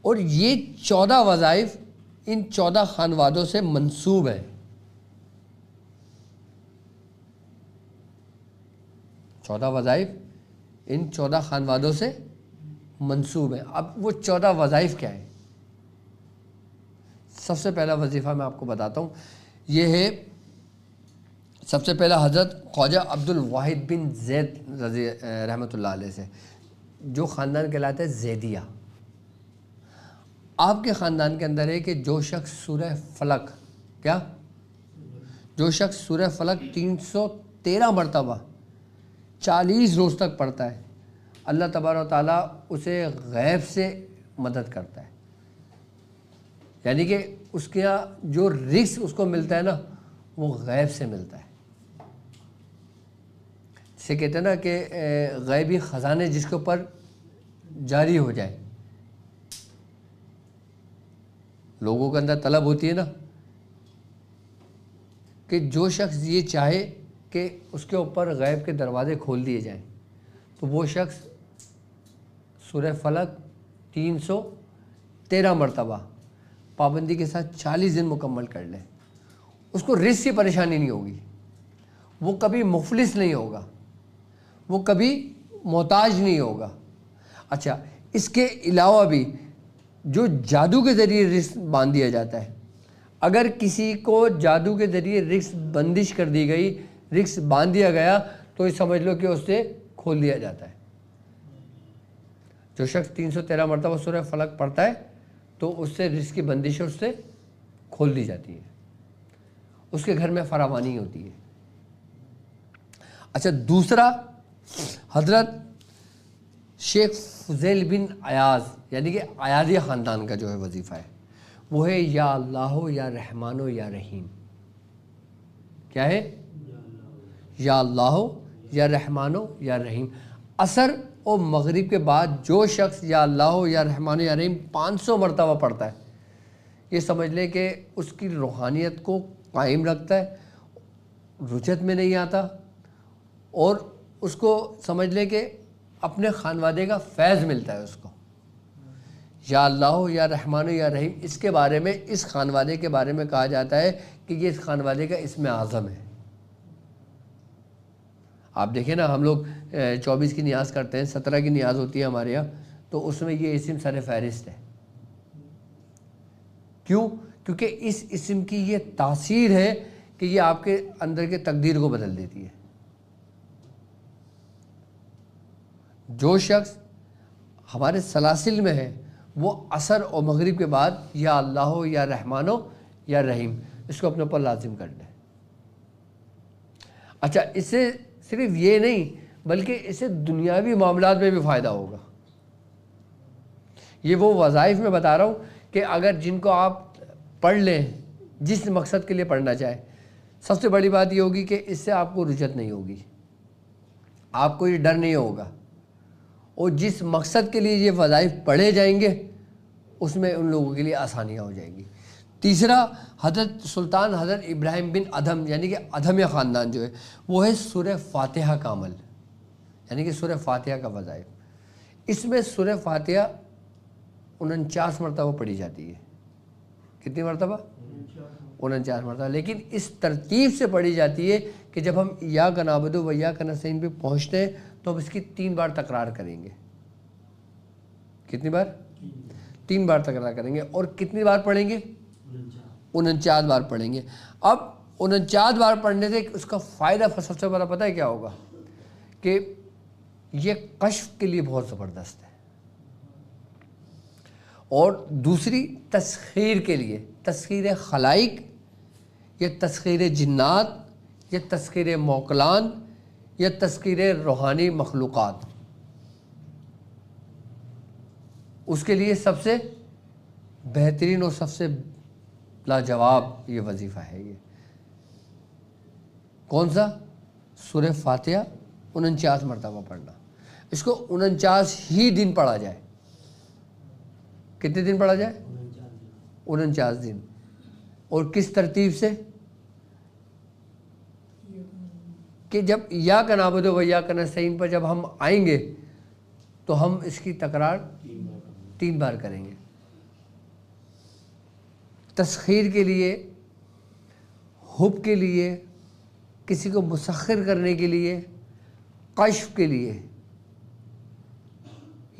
اور یہ 14 وظائف ان 14 خانوادوں سے منسوب ہیں۔ 14 وظائف ان 14 خانوادوں سے منسوب ہیں۔ اب وہ 14 وظائف کیا ہیں؟ سب سے پہلا وظیفہ میں آپ کو بتاتا ہوں، یہ ہے سب سے پہلا حضرت خواجہ عبد الواحد بن زید رضی رحمۃ اللہ علیہ سے، جو خاندان کہلاتا ہے زیدیہ۔ آپ کے خاندان کے اندر ہے کہ جو شخص سورہ فلق، کیا؟ جو شخص سورہ فلق 313 مرتبہ 40 روز تک پڑھتا ہے، اللہ تبارک و تعالیٰ اسے غیب سے مدد کرتا ہے۔ یعنی کہ اس کے یہاں جو رزق اس کو ملتا ہے نا، وہ غیب سے ملتا ہے۔ جسے کہتے ہیں نا کہ غیبی خزانے جس کے اوپر جاری ہو جائے، لوگوں کے اندر طلب ہوتی ہے نا کہ جو شخص یہ چاہے کہ اس کے اوپر غیب کے دروازے کھول دیے جائیں، تو وہ شخص سورہ فلق 313 مرتبہ پابندی کے ساتھ 40 دن مکمل کر لے، اس کو رزق کی پریشانی نہیں ہوگی، وہ کبھی مفلس نہیں ہوگا، وہ کبھی محتاج نہیں ہوگا۔ اچھا، اس کے علاوہ بھی جو جادو کے ذریعے رزق باندھ دیا جاتا ہے، اگر کسی کو جادو کے ذریعے رزق بندش کر دی گئی، رزق باندھ دیا گیا، تو یہ سمجھ لو کہ اس سے کھول دیا جاتا ہے۔ جو شخص 313 مرتبہ سورہ فلق پڑھتا ہے تو اس سے رزق کی بندش اس سے کھول دی جاتی ہے، اس کے گھر میں فراوانی ہوتی ہے۔ اچھا، دوسرا حضرت شیخ فضیل بن ایاز، یعنی کہ ایازی خاندان کا جو ہے وظیفہ ہے، وہ ہے یا اللہ یا رحمان یا رحیم۔ کیا ہے؟ یا اللہ یا رحمان یا رحیم۔ عصر اور مغرب کے بعد جو شخص یا اللہ یا رحمان یا رحیم 500 مرتبہ پڑھتا ہے، یہ سمجھ لے کہ اس کی روحانیت کو قائم رکھتا ہے، رجت میں نہیں آتا، اور اس کو سمجھ لے کہ اپنے خانوادے کا فیض ملتا ہے اس کو۔ یا اللہ یا رحمان یا رحیم، اس کے بارے میں، اس خانوادے کے بارے میں کہا جاتا ہے کہ یہ اس خانوادے کا اسم اعظم ہے۔ آپ دیکھیں نا، ہم لوگ 24 کی نیاز کرتے ہیں، 17 کی نیاز ہوتی ہے ہمارے یہاں، تو اس میں یہ اسم سر فہرست ہے۔ کیوں؟ کیونکہ اس اسم کی یہ تاثیر ہے کہ یہ آپ کے اندر کے تقدیر کو بدل دیتی ہے۔ جو شخص ہمارے سلاسل میں ہے، وہ عصر اور مغرب کے بعد یا اللہ یا رحمان یا رحیم اس کو اپنے اوپر لازم کر لے۔ اچھا، اس سے صرف یہ نہیں بلکہ اسے دنیاوی معاملات میں بھی فائدہ ہوگا۔ یہ وہ وظائف میں بتا رہا ہوں کہ اگر جن کو آپ پڑھ لیں، جس مقصد کے لیے پڑھنا چاہیں، سب سے بڑی بات یہ ہوگی کہ اس سے آپ کو رجت نہیں ہوگی، آپ کو یہ ڈر نہیں ہوگا، اور جس مقصد کے لیے یہ وظائف پڑھے جائیں گے اس میں ان لوگوں کے لیے آسانیاں ہو جائیں گی۔ تیسرا حضرت سلطان حضرت ابراہیم بن ادھم یعنی کہ ادھمیہ خاندان جو ہے وہ ہے سورہ فاتحہ کا عمل، یعنی کہ سورہ فاتحہ کا وظائف۔ اس میں سورہ فاتحہ 49 مرتبہ پڑھی جاتی ہے۔ کتنی مرتبہ؟ 49 مرتبہ، لیکن اس ترتیب سے پڑھی جاتی ہے کہ جب ہم ایاک نعبد و ایاک نستعین پہ پہنچتے ہیں تو ہم اس کی 3 بار تکرار کریں گے۔ کتنی بار؟ 3 بار تکرار کریں گے۔ اور کتنی بار پڑھیں گے؟ 49 بار پڑھیں گے۔ اب 49 بار پڑھنے سے اس کا فائدہ سب سے بڑا پتہ ہے کیا ہوگا؟ کہ یہ کشف کے لیے بہت زبردست ہے، اور دوسری تسخیر کے لیے، تسخیر خلائق یا تسخیر جنات یا تسخیر موکلان یا تسخیر روحانی مخلوقات، اس کے لیے سب سے بہترین اور سب سے لاجواب یہ وظیفہ ہے۔ یہ کون سا؟ سورہ فاتحہ 49 مرتبہ پڑھنا۔ اس کو 49 ہی دن پڑھا جائے۔ کتنے دن پڑھا جائے؟ 49 دن۔ اور کس ترتیب سے؟ کہ جب ایاک نعبد و ایاک نستعین پر جب ہم آئیں گے تو ہم اس کی تکرار 3 بار کریں گے۔ تسخیر کے لیے، حب کے لیے، کسی کو مسخر کرنے کے لیے، کشف کے لیے،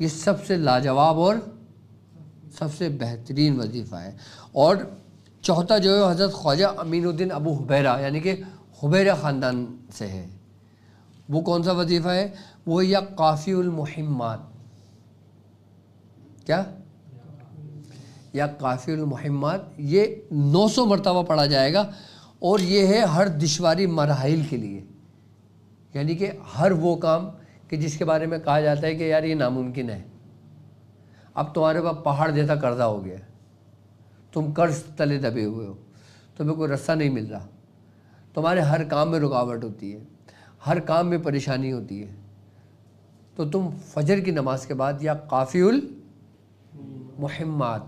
یہ سب سے لاجواب اور سب سے بہترین وظیفہ ہے۔ اور چوتھا جو ہے حضرت خواجہ امین الدین ابو حبیرہ یعنی کہ حبیرہ خاندان سے ہے۔ وہ کون سا وظیفہ ہے؟ وہ یا قافی المہمات۔ کیا؟ یا قافی المہمات۔ یہ 900 مرتبہ پڑھا جائے گا، اور یہ ہے ہر دشواری مراحل کے لیے، یعنی کہ ہر وہ کام کہ جس کے بارے میں کہا جاتا ہے کہ یار یہ ناممکن ہے۔ اب تمہارے پاس پہاڑ جیسا قرضہ ہو گیا، تم قرض تلے دبے ہوئے ہو، تمہیں کوئی رستہ نہیں مل رہا، تمہارے ہر کام میں رکاوٹ ہوتی ہے، ہر کام میں پریشانی ہوتی ہے، تو تم فجر کی نماز کے بعد یا قافی المہمات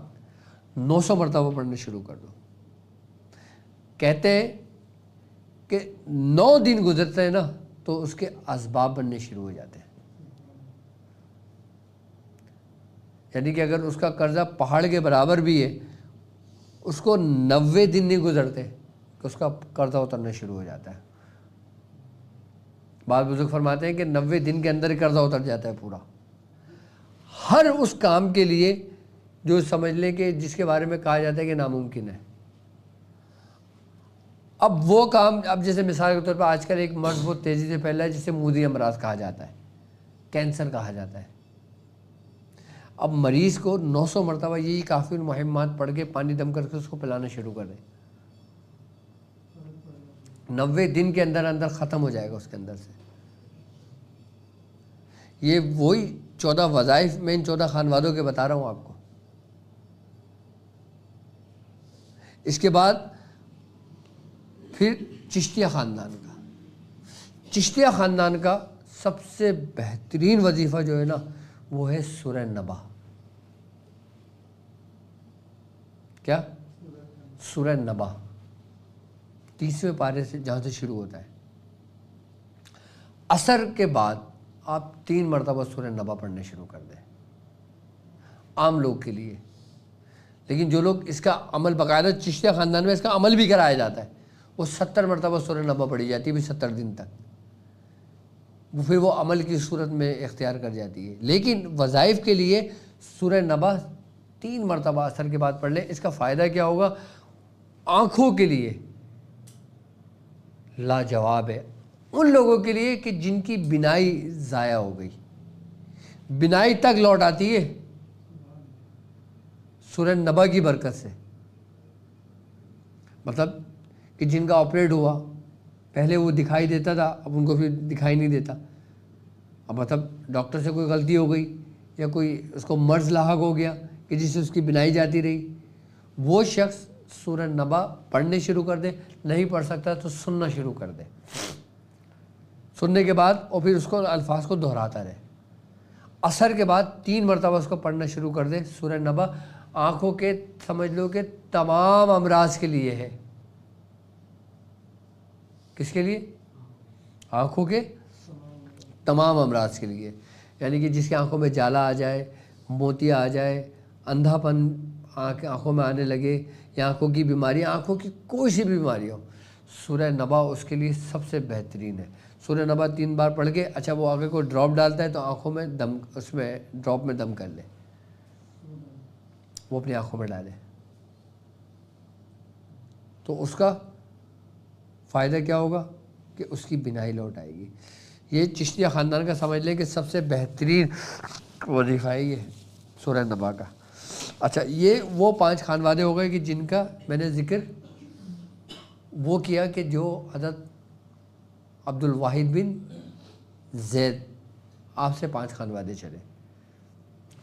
900 مرتبہ پڑھنا شروع کر دو۔ کہتے ہیں کہ 9 دن گزرتے ہیں نا تو اس کے اسباب بننے شروع ہو جاتے ہیں، یعنی کہ اگر اس کا قرضہ پہاڑ کے برابر بھی ہے، اس کو 90 دن نہیں گزرتے کہ اس کا قرضہ اترنا شروع ہو جاتا ہے۔ بعض بزرگ فرماتے ہیں کہ 90 دن کے اندر ہی قرضہ اتر جاتا ہے پورا، ہر اس کام کے لیے جو سمجھ لیں کہ جس کے بارے میں کہا جاتا ہے کہ ناممکن ہے۔ اب وہ کام، اب جیسے مثال کے طور پر آج کل ایک مرض بہت تیزی سے پھیلا ہے جسے مودی امراض کہا جاتا ہے، کینسر کہا جاتا ہے۔ اب مریض کو 900 مرتبہ یہی کافی المہمات پڑھ کے پانی دم کر کے اس کو پلانا شروع کر دیں، 90 دن کے اندر اندر ختم ہو جائے گا اس کے اندر سے۔ یہ وہی 14 وظائف میں ان 14 خانوادوں کے بتا رہا ہوں آپ کو۔ اس کے بعد پھر چشتیہ خاندان کا، چشتیہ خاندان کا سب سے بہترین وظیفہ جو ہے نا وہ ہے سورہ نبا۔ کیا؟ سورہ نبا 30ویں پارے سے جہاں سے شروع ہوتا ہے۔ عصر کے بعد آپ 3 مرتبہ سورہ نبا پڑھنا شروع کر دیں عام لوگ کے لیے، لیکن جو لوگ اس کا عمل باقاعدہ چشتیہ خاندان میں اس کا عمل بھی کرایا جاتا ہے، وہ 70 مرتبہ سورہ نبا پڑھی جاتی ہے، بھی 70 دن تک، وہ پھر وہ عمل کی صورت میں اختیار کر جاتی ہے۔ لیکن وظائف کے لیے سورہ نبا 3 مرتبہ عصر کے بعد پڑھ لیں۔ اس کا فائدہ کیا ہوگا؟ آنکھوں کے لیے لاجواب ہے، ان لوگوں کے لیے کہ جن کی بینائی ضائع ہو گئی، بینائی تک لوٹ آتی ہے سورہ نبا کی برکت سے۔ مطلب کہ جن کا آپریٹ ہوا، پہلے وہ دکھائی دیتا تھا، اب ان کو پھر دکھائی نہیں دیتا، اب مطلب ڈاکٹر سے کوئی غلطی ہو گئی یا کوئی اس کو مرض لاحق ہو گیا کہ جس سے اس کی بینائی جاتی رہی، وہ شخص سورہ نبا پڑھنے شروع کر دے، نہیں پڑھ سکتا تو سننا شروع کر دے، سننے کے بعد اور پھر اس کو الفاظ کو دہراتا رہے۔ عصر کے بعد 3 مرتبہ اس کو پڑھنا شروع کر دے سورہ نبا، آنکھوں کے سمجھ لو کہ تمام امراض کے لیے ہے. کس کے لیے؟ آنکھوں کے تمام امراض کے لیے. یعنی کہ جس کی آنکھوں میں جالا آ جائے، موتیا آ جائے، اندھا پن آنکھوں میں آنے لگے، یا آنکھوں کی بیماری، آنکھوں کی کوئی سی بھی بیماری ہو، سورہ نبا اس کے لیے سب سے بہترین ہے. سورہ نبا 3 بار پڑھ کے، اچھا وہ آگے کو ڈراپ ڈالتا ہے تو آنکھوں میں دم، اس میں ڈراپ میں دم کر لے، وہ اپنی آنکھوں میں ڈالے، تو اس کا فائدہ کیا ہوگا کہ اس کی بینائی لوٹ آئے گی. یہ چشتیہ خاندان کا سمجھ لیں کہ سب سے بہترین وظیفہ ہے یہ سورہ نبا کا. اچھا یہ وہ 5 خانوادے ہو گئے کہ جن کا میں نے ذکر وہ کیا کہ جو حضرت عبد الواحد بن زید آپ سے 5 خانوادے چلے.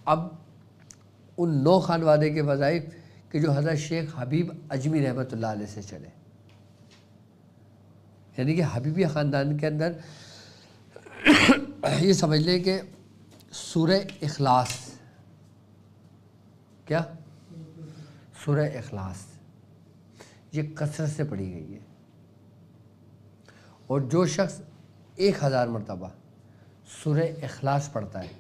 اب ان 9 خانوادے کے وظائف کہ جو حضرت شیخ حبیب اجمی رحمۃ اللہ علیہ سے چلے، یعنی کہ حبیبی خاندان کے اندر یہ سمجھ لیں کہ سورہ اخلاص، کیا سورہ اخلاص یہ کثرت سے پڑھی گئی ہے، اور جو شخص 1000 مرتبہ سورہ اخلاص پڑھتا ہے،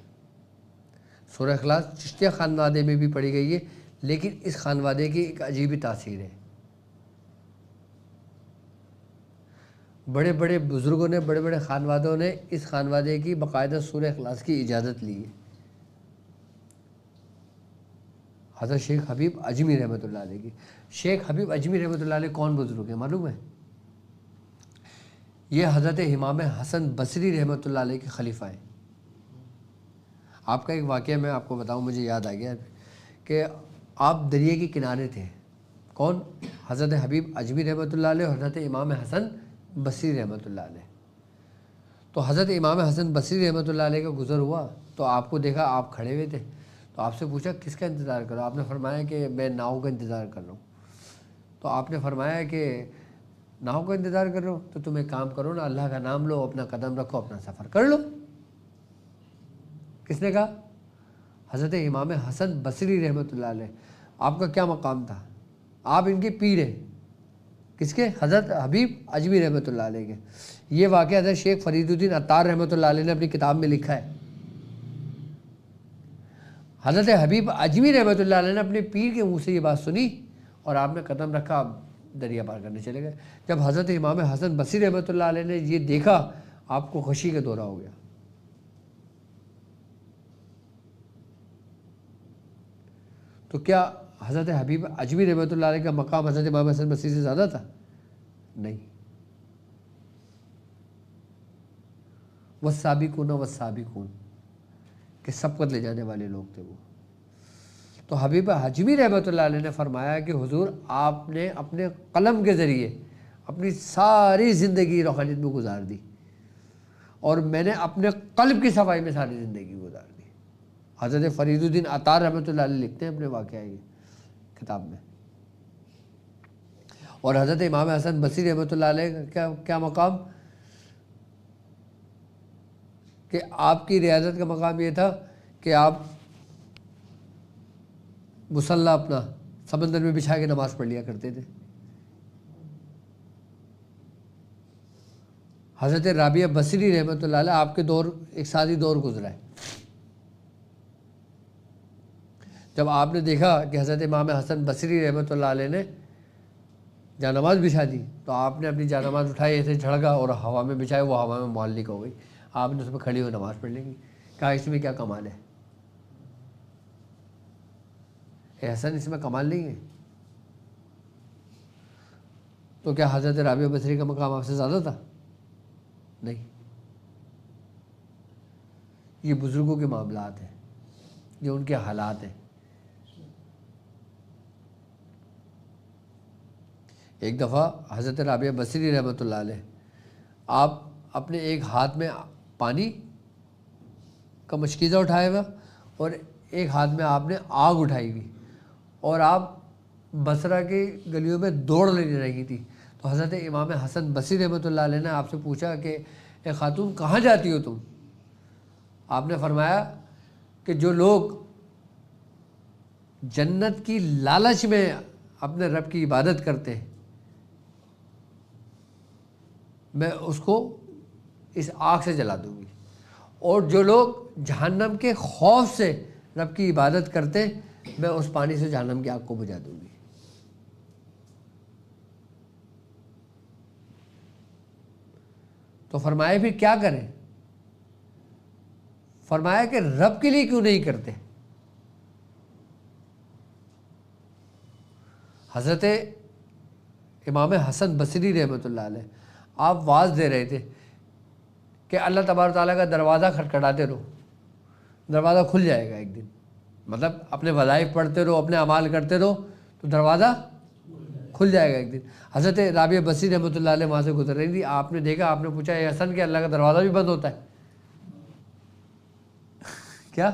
سورہ اخلاص چشتیہ خانوادے میں بھی پڑھی گئی ہے، لیکن اس خانوادے کی ایک عجیب تاثیر ہے. بڑے بڑے بزرگوں نے، بڑے بڑے خانوادوں نے اس خانوادے کی باقاعدہ سورہ اخلاص کی اجازت لی ہے. حضرت شیخ حبیب اجمی رحمۃ اللہ علیہ کی. شیخ حبیب اجمی رحمۃ اللہ علیہ کون بزرگ ہیں معلوم ہے؟ یہ حضرت امام حسن بصری رحمۃ اللہ علیہ کے خلیفہ ہیں. آپ کا ایک واقعہ میں آپ کو بتاؤں، مجھے یاد آ گیا کہ آپ دریا کے کنارے تھے. کون؟ حضرت حبیب اجمی رحمۃ اللہ علیہ اور حضرت امام حسن بصری رحمۃ اللہ علیہ. تو حضرت امام حسن بصری رحمۃ اللہ علیہ کا گزر ہوا تو آپ کو دیکھا، آپ کھڑے ہوئے تھے، تو آپ سے پوچھا کس کا انتظار کرو؟ آپ نے فرمایا کہ میں ناؤ کا انتظار کر رہا ہوں. تو آپ نے فرمایا کہ ناؤ کا انتظار کر رہا ہو تو تم ایک کام کرو نا، اللہ کا نام لو، اپنا قدم رکھو، اپنا سفر کر لو. کس نے کہا؟ حضرت امام حسن بصری رحمۃ اللہ علیہ. آپ کا کیا مقام تھا؟ آپ ان کے پیر ہیں. کس کے؟ حضرت حبیب اجمی رحمۃ اللہ علیہ کے. یہ واقعہ حضرت شیخ فرید الدین عطار رحمۃ اللہ علیہ نے اپنی کتاب میں لکھا ہے. حضرت حبیب اجمی رحمۃ اللہ علیہ نے اپنے پیر کے منہ سے یہ بات سنی اور آپ نے قدم رکھا، دریا پار کرنے چلے گئے. جب حضرت امام حسن بصری رحمۃ اللہ علیہ نے یہ دیکھا، آپ کو خوشی کا دورہ ہو گیا. تو کیا حضرت حبیب اجمی رحمۃ اللہ علیہ کا مقام حضرت امام حسن بصری سے زیادہ تھا؟ نہیں. والسابقون والسابقون کہ سبقت لے جانے والے لوگ تھے وہ. تو حبیب اجمی رحمۃ اللہ علیہ نے فرمایا کہ حضور آپ نے اپنے قلم کے ذریعے اپنی ساری زندگی روحانیت میں گزار دی، اور میں نے اپنے قلب کی صفائی میں ساری زندگی گزار دی. حضرت فرید الدین عطار رحمۃ اللہ علیہ لکھتے ہیں اپنے واقعہ یہ کتاب میں. اور حضرت امام حسن بصری رحمۃ اللہ علیہ کا کیا مقام کہ آپ کی ریاضت کا مقام یہ تھا کہ آپ مصلی اپنا سمندر میں بچھا کے نماز پڑھ لیا کرتے تھے. حضرت رابعہ بصری رحمۃ اللہ علیہ آپ کے دور ایک ساتھی دور گزرا ہے. جب آپ نے دیکھا کہ حضرت امام حسن بصری رحمۃ اللہ علیہ نے جا نماز بچھا دی تو آپ نے اپنی جا نماز اٹھائی، ایسے جھڑکا اور ہوا میں بچھائے، وہ ہوا میں معلق ہو گئی. آپ نے اس میں کھڑی ہوئی نماز پڑھ لی. کہا اس میں کیا کمال ہے؟ اے حسن اس میں کمال نہیں ہے. تو کیا حضرت رابعہ بصری کا مقام آپ سے زیادہ تھا؟ نہیں. یہ بزرگوں کے معاملات ہیں، یہ ان کے حالات ہیں. ایک دفعہ حضرت رابعہ بصری رحمۃ اللہ علیہ آپ اپنے ایک ہاتھ میں پانی کا مشکیزہ اٹھائے ہوا اور ایک ہاتھ میں آپ نے آگ اٹھائی ہوئی، اور آپ بصرہ کی گلیوں میں دوڑ لینے رہی تھی. تو حضرت امام حسن بصری رحمۃ اللہ علیہ نے آپ سے پوچھا کہ اے خاتون کہاں جاتی ہو تم؟ آپ نے فرمایا کہ جو لوگ جنت کی لالچ میں اپنے رب کی عبادت کرتے میں اس کو اس آگ سے جلا دوں گی، اور جو لوگ جہنم کے خوف سے رب کی عبادت کرتے میں اس پانی سے جہنم کی آگ کو بجھا دوں گی۔ تو فرمایا پھر کیا کریں؟ فرمایا کہ رب کے لیے کیوں نہیں کرتے؟ حضرت امام حسن بصری رحمۃ اللہ علیہ آپ واعظ دے رہے تھے کہ اللہ تبارک تعالیٰ کا دروازہ کھٹکھٹاتے رہو، دروازہ کھل جائے گا ایک دن۔ مطلب اپنے وظائف پڑھتے رہو، اپنے اعمال کرتے رہو تو دروازہ کھل جائے گا ایک دن۔ حضرت رابعہ بصری رحمۃ اللہ علیہ وہاں سے گزر رہی تھی، آپ نے دیکھا، آپ نے پوچھا اے حسن کہ اللہ کا دروازہ بھی بند ہوتا ہے کیا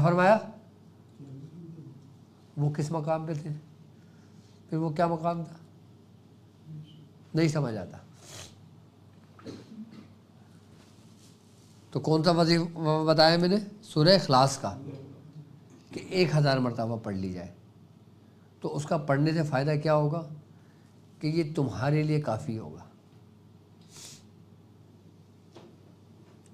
فرمایا؟ وہ کس مقام پہ تھے؟ پھر وہ کیا مقام تھا؟ نہیں سمجھ آتا۔ تو کون سا وظیفہ بتایا میں نے؟ سورہ اخلاص کا، کہ 1000 مرتبہ پڑھ لی جائے تو اس کا پڑھنے سے فائدہ کیا ہوگا کہ یہ تمہارے لیے کافی ہوگا،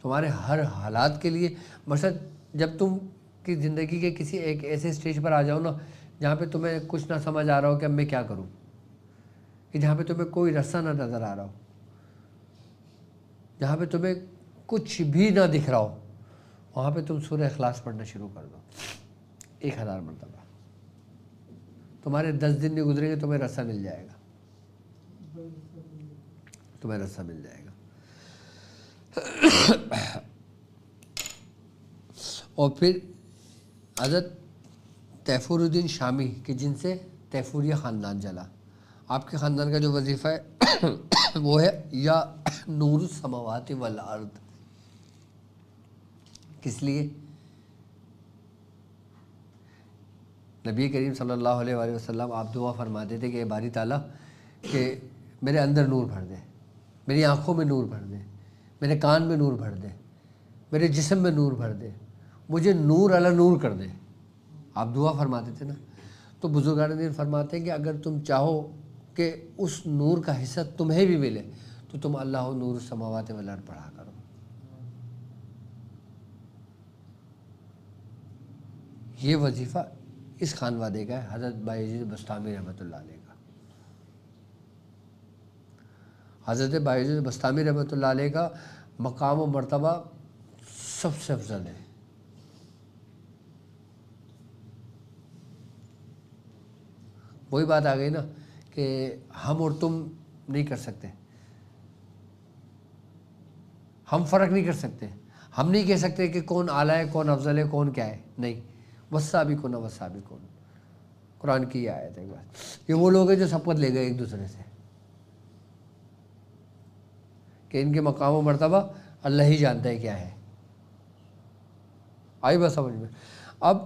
تمہارے ہر حالات کے لیے۔ مثلا جب تم کی زندگی کے کسی ایک ایسے سٹیج پر آ جاؤ نا جہاں پہ تمہیں کچھ نہ سمجھ آ رہا ہو کہ اب میں کیا کروں، کہ جہاں پہ تمہیں کوئی رستہ نہ نظر آ رہا ہو، جہاں پہ تمہیں کچھ بھی نہ دکھ رہا ہو، وہاں پہ تم سورہ اخلاص پڑھنا شروع کر دو 1000 مرتبہ۔ تمہارے 10 دن نہیں گزریں گے تمہیں رستہ مل جائے گا، تمہیں رستہ مل جائے گا۔ اور پھر حضرت تیفور الدین شامی کہ جن سے تیفوریہ خاندان چلا، آپ کے خاندان کا جو وظیفہ ہے وہ ہے یا نور السماوات والارض۔ کس لیے؟ نبی کریم صلی اللہ علیہ وآلہ وسلم آپ دعا فرماتے تھے کہ اے باری تعالیٰ کہ میرے اندر نور بھر دے، میری آنکھوں میں نور بھر دے، میرے کان میں نور بھر دے، میرے جسم میں نور بھر دے، مجھے نور علی نور کر دے۔ آپ دعا فرماتے تھے نا۔ تو بزرگان دین فرماتے ہیں کہ اگر تم چاہو کہ اس نور کا حصہ تمہیں بھی ملے تو تم اللہ نور السماوات والارض پڑھا کرو۔ یہ وظیفہ اس خانوادے کا ہے، حضرت بایزید بسطامی رحمۃ اللہ علیہ کا۔ حضرت بایزید بسطامی رحمۃ اللہ علیہ کا مقام و مرتبہ سب سے افضل ہے۔ وہی بات آ گئی نا کہ ہم اور تم نہیں کر سکتے، ہم فرق نہیں کر سکتے، ہم نہیں کہہ سکتے کہ کون اعلیٰ ہے، کون افضل ہے، کون کیا ہے، نہیں۔ والسابقون والسابقون، قرآن کی یہ آیت ہے۔ ایک بات، یہ وہ لوگ ہیں جو سبقت لے گئے ایک دوسرے سے کہ ان کے مقام و مرتبہ اللہ ہی جانتا ہے کیا ہے۔ آئی بات سمجھ میں؟ اب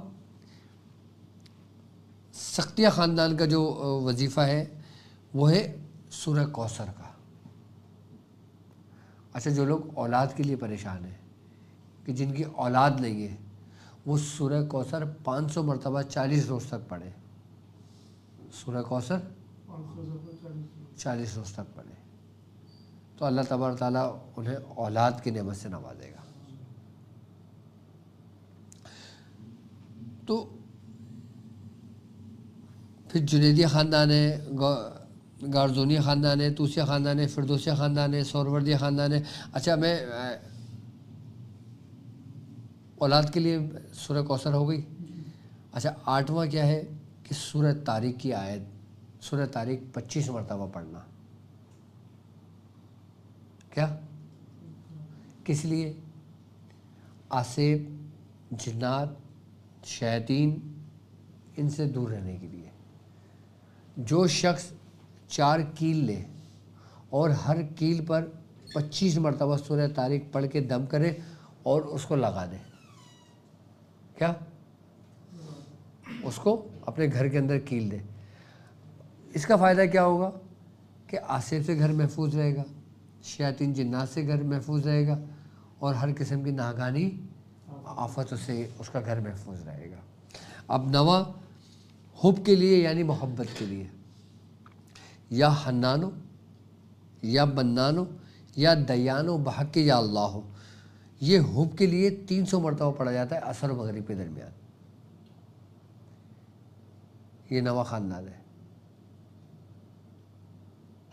سختیہ خاندان کا جو وظیفہ ہے وہ ہے سورہ کوثر کا۔ اچھا، جو لوگ اولاد کے لیے پریشان ہیں کہ جن کی اولاد نہیں ہے، وہ سورہ کوثر 500 مرتبہ 40 روز تک پڑھے۔ سورہ کوثر 40 روز تک پڑھے تو اللہ تبارک تعالیٰ انہیں اولاد کی نعمت سے نوازے گا۔ تو پھر جنیدیہ خاندان ہے، گارزونیہ خاندان ہے، توسیہ خاندان ہے، فردوسیہ خاندان ہے، سوروردیہ خاندان ہے۔ اچھا، میں اولاد کے لیے سورہ کوثر ہو گئی۔ اچھا، 8واں کیا ہے کہ سورہ طارق کی آیت، سورہ طارق 25 مرتبہ پڑھنا۔ کیا؟ کس لیے؟ آصف، جنات، شیاطین، ان سے دور رہنے کے لیے۔ جو شخص 4 کیل لے اور ہر کیل پر 25 مرتبہ سورہ طارق پڑھ کے دم کرے اور اس کو لگا دے، کیا؟ اس کو اپنے گھر کے اندر کیل دے، اس کا فائدہ کیا ہوگا کہ آصف سے گھر محفوظ رہے گا، شیاطین جنات سے گھر محفوظ رہے گا، اور ہر قسم کی ناگہانی آفتوں سے اس کا گھر محفوظ رہے گا۔ اب نواں حب کے لیے یعنی محبت کے لیے، یا حنانو یا بنانو یا دیانو بحق یا اللہ ہو، یہ حب کے لیے 300 مرتبہ پڑھا جاتا ہے عصر و مغرب کے درمیان. یہ نواں خاندان ہے.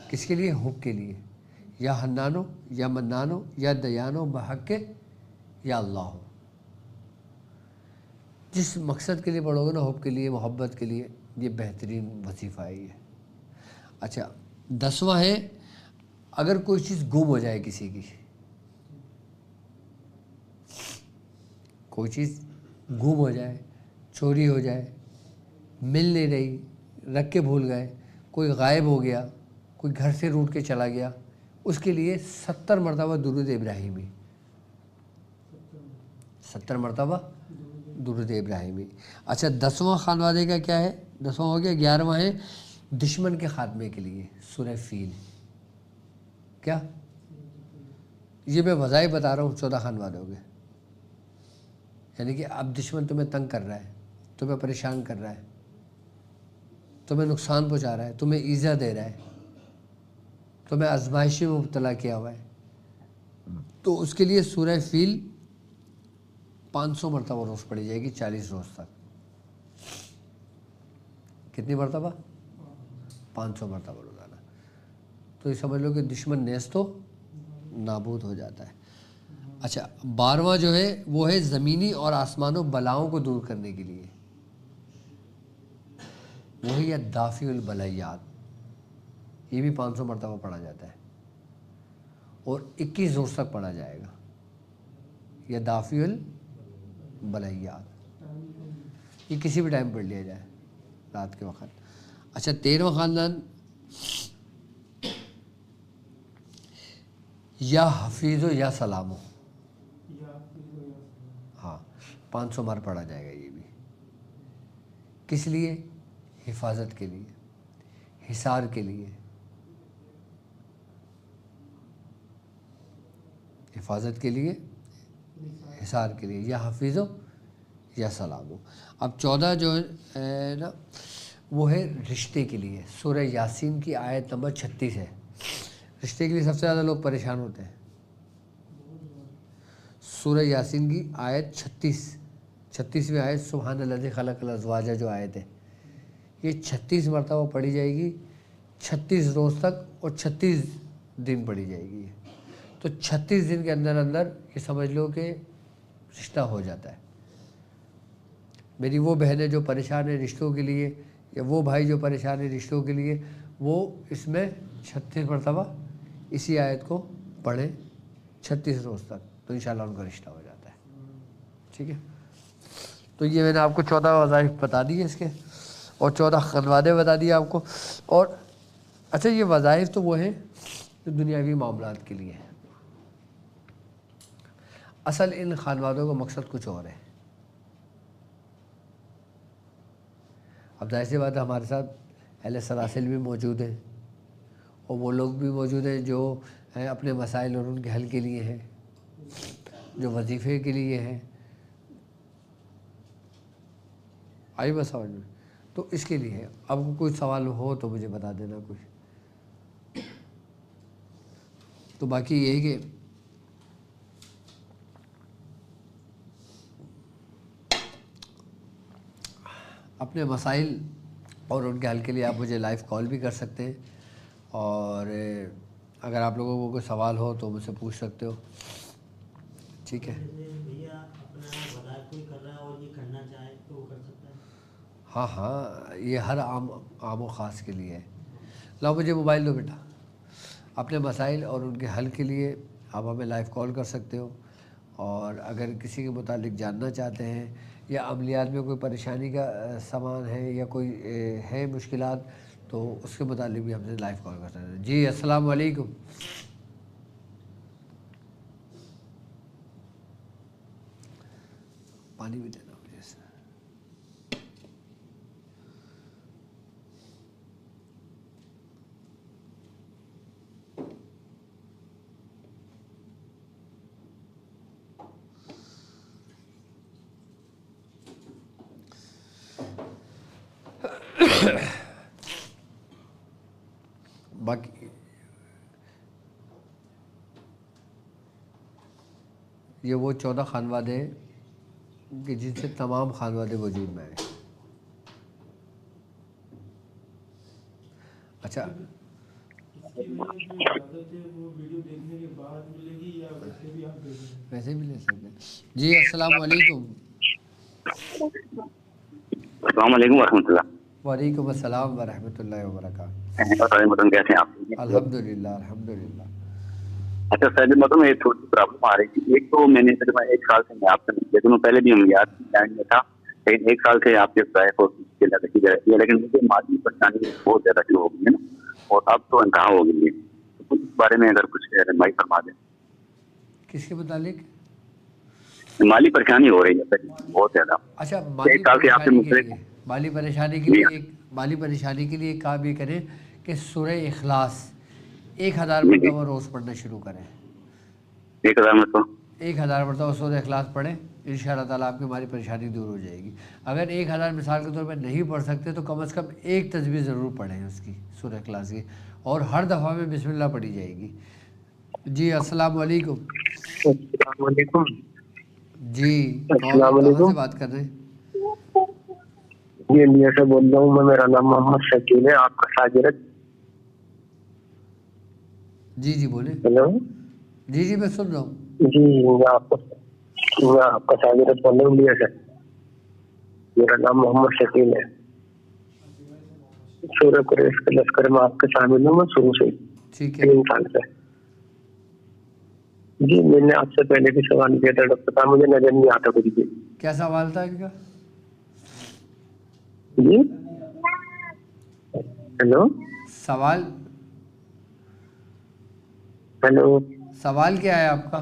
کس کے لیے؟ حب کے لیے. یا حنانو یا منانو یا دیانو بحق یا اللہ ہو. جس مقصد کے لیے پڑھو گے نا، حب کے لیے، محبت کے لیے، یہ بہترین وظیفہ ہے یہ. اچھا 10واں ہے اگر کوئی چیز گم ہو جائے کسی کی، کوئی چیز گم ہو جائے، چوری ہو جائے، مل نہیں رہی، رکھ کے بھول گئے، کوئی غائب ہو گیا، کوئی گھر سے روٹ کے چلا گیا، اس کے لیے 70 مرتبہ درود ابراہیمی، 70 مرتبہ درود ابراہیمی. اچھا 10واں خانوادے کا کیا ہے؟ 10واں ہو گیا. 11واں ہے دشمن کے خاتمے کے لیے سورہ فیل. کیا؟ یہ میں وظائف بتا رہا ہوں 14 خانوادوں کے. یعنی کہ اب دشمن تمہیں تنگ کر رہا ہے، تمہیں پریشان کر رہا ہے، تمہیں نقصان پہنچا رہا ہے، تمہیں ایذا دے رہا ہے، تمہیں آزمائشی میں مبتلا کیا ہوا ہے، تو اس کے لیے سورہ فیل 500 مرتبہ روز پڑھی جائے گی 40 روز تک. کتنی مرتبہ؟ 500 مرتبہ روزانہ. تو یہ سمجھ لو کہ دشمن نیست و نابود ہو جاتا ہے. اچھا 12واں جو ہے وہ ہے زمینی اور آسمانوں بلاؤں کو دور کرنے کے لیے، وہی ہے دافع البلیات. یہ بھی 500 مرتبہ پڑھا جاتا ہے اور 21 روز تک پڑھا جائے گا. یہ دافع البلیات یہ کسی بھی ٹائم پڑھ لیا جائے رات کے وقت. اچھا 13واں خاندان یا حفیظ و یا سلام ہو. ہاں 500 بار پڑھا جائے گا. یہ بھی کس لیے؟ حفاظت کے لیے، حصار کے لیے، حفاظت کے لیے، حصار کے لیے، یا حفیظ و یا سلام ہو. اب 14 جو ہے نا وہ ہے رشتے کے لیے. سورہ یاسین کی آیت نمبر 36 ہے. رشتے کے لیے سب سے زیادہ لوگ پریشان ہوتے ہیں. سورہ یاسین کی آیت 36ویں آیت سبحان الذی خلق الازواج جو آیت ہے، یہ 36 مرتبہ پڑھی جائے گی 36 روز تک اور 36 دن پڑھی جائے گی. تو 36 دن کے اندر اندر یہ سمجھ لو کہ رشتہ ہو جاتا ہے. میری وہ بہنیں جو پریشان ہیں رشتوں کے لیے، یا وہ بھائی جو پریشان ہیں رشتوں کے لیے، وہ اس میں 36 مرتبہ اسی آیت کو پڑھیں 36 روز تک، تو انشاءاللہ ان کا رشتہ ہو جاتا ہے. ٹھیک ہے. تو یہ میں نے آپ کو 14 وظائف بتا دیے اس کے، اور 14 خانوادے بتا دیے آپ کو. اور اچھا یہ وظائف تو وہ ہیں جو دنیاوی معاملات کے لیے ہیں. اصل ان خانوادوں کا مقصد کچھ اور ہے. اب ظاہر سی بات ہے ہمارے ساتھ اہل سلاسل بھی موجود ہیں، اور وہ لوگ بھی موجود ہیں جو اپنے مسائل اور ان کے حل کے لیے ہیں، جو وظیفے کے لیے ہیں. آئی بس سمجھ میں؟ تو اس کے لیے اب کوئی سوال ہو تو مجھے بتا دینا کچھ. تو باقی یہ ہے کہ اپنے مسائل اور ان کے حل کے لیے آپ مجھے لائیو کال بھی کر سکتے ہیں، اور اگر آپ لوگوں کو کوئی سوال ہو تو مجھ سے پوچھ سکتے ہو. ٹھیک ہے. ہاں یہ ہر عام و خاص کے لیے ہے. لاؤ مجھے موبائل دو بیٹا. اپنے مسائل اور ان کے حل کے لیے آپ ہمیں لائیو کال کر سکتے ہو، اور اگر کسی کے متعلق جاننا چاہتے ہیں یا عملیات میں کوئی پریشانی کا سامان ہے یا کوئی ہے مشکلات، تو اس کے متعلق بھی ہم سے لائیو کال کر سکتے ہیں. جی السلام علیکم. پانی بھی دینا مجھے اس میں. باقی یہ وہ 14 خانوادے ہیں کہ جن سے تمام خانوادے وجود میں آئے. اچھا ویسے بھی لے سکتے ہیں. جی السلام علیکم. السلام علیکم ورحمۃ اللہ. وعلیکم السلام ورحمۃ اللہ وبرکاتہ. کیسے ہیں آپ؟ الحمدللہ الحمدللہ. اچھا سید مطلب ایک تھوڑی سی پرابلم آ رہی تھی. ایک تو میں نے تقریباً 1 سال سے میں آپ سے لیکن وہ پہلے بھی ہم یاد لائن میں تھا، لیکن 1 سال سے آپ کے ضائع کی رہتی ہے، لیکن مجھے مالی پریشانی بہت زیادہ شروع ہو گئی ہے نا، اور اب تو انتہا ہو گئی ہے. اس بارے میں اگر کچھ رہنمائی فرما دیں. کس کے متعلق؟ مالی پریشانی ہو رہی ہے بہت زیادہ. اچھا 1 سال سے آپ سے مالی پریشانی کے لیے مالی پریشانی کے لیے ایک کام یہ کریں کہ سورہ اخلاص 1000 مرتبہ روز پڑھنا شروع کریں. 1000 مرتبہ 1000 مرتبہ سورہ اخلاص پڑھیں، ان شاء اللہ تعالیٰ آپ کی مالی پریشانی دور ہو جائے گی. اگر 1000 مثال کے طور پہ نہیں پڑھ سکتے تو کم از کم ایک تسبیح ضرور پڑھیں اس کی، سورہ اخلاص کی، اور ہر دفعہ میں بسم اللہ پڑھی جائے گی. جی السلام علیکم. السلام علیکم. جی السلام کہاں علیکم. سے بات کر رہے ہیں؟ جی انڈیا سے بول رہا ہوں میں. میرا نام محمد شکیل ہے، آپ کا شاگرد. جی جی بولیں. ہیلو. جی جی میں سن رہا ہوں. جی میں آپ کا شاگرد بول رہا ہوں انڈیا سے. میرا نام محمد شکیل ہے. سورہ قریش کے لشکر میں آپ کے شامل ہوں میں شروع سے. ٹھیک ہے. 3 سال سے. جی میں نے آپ سے پہلے بھی سوال کیا تھا ڈاکٹر صاحب، مجھے نظر نہیں آتا کچھ بھی. کیا سوال تھا ان کا؟ جی ہیلو. سوال ہیلو. سوال کیا ہے آپ کا؟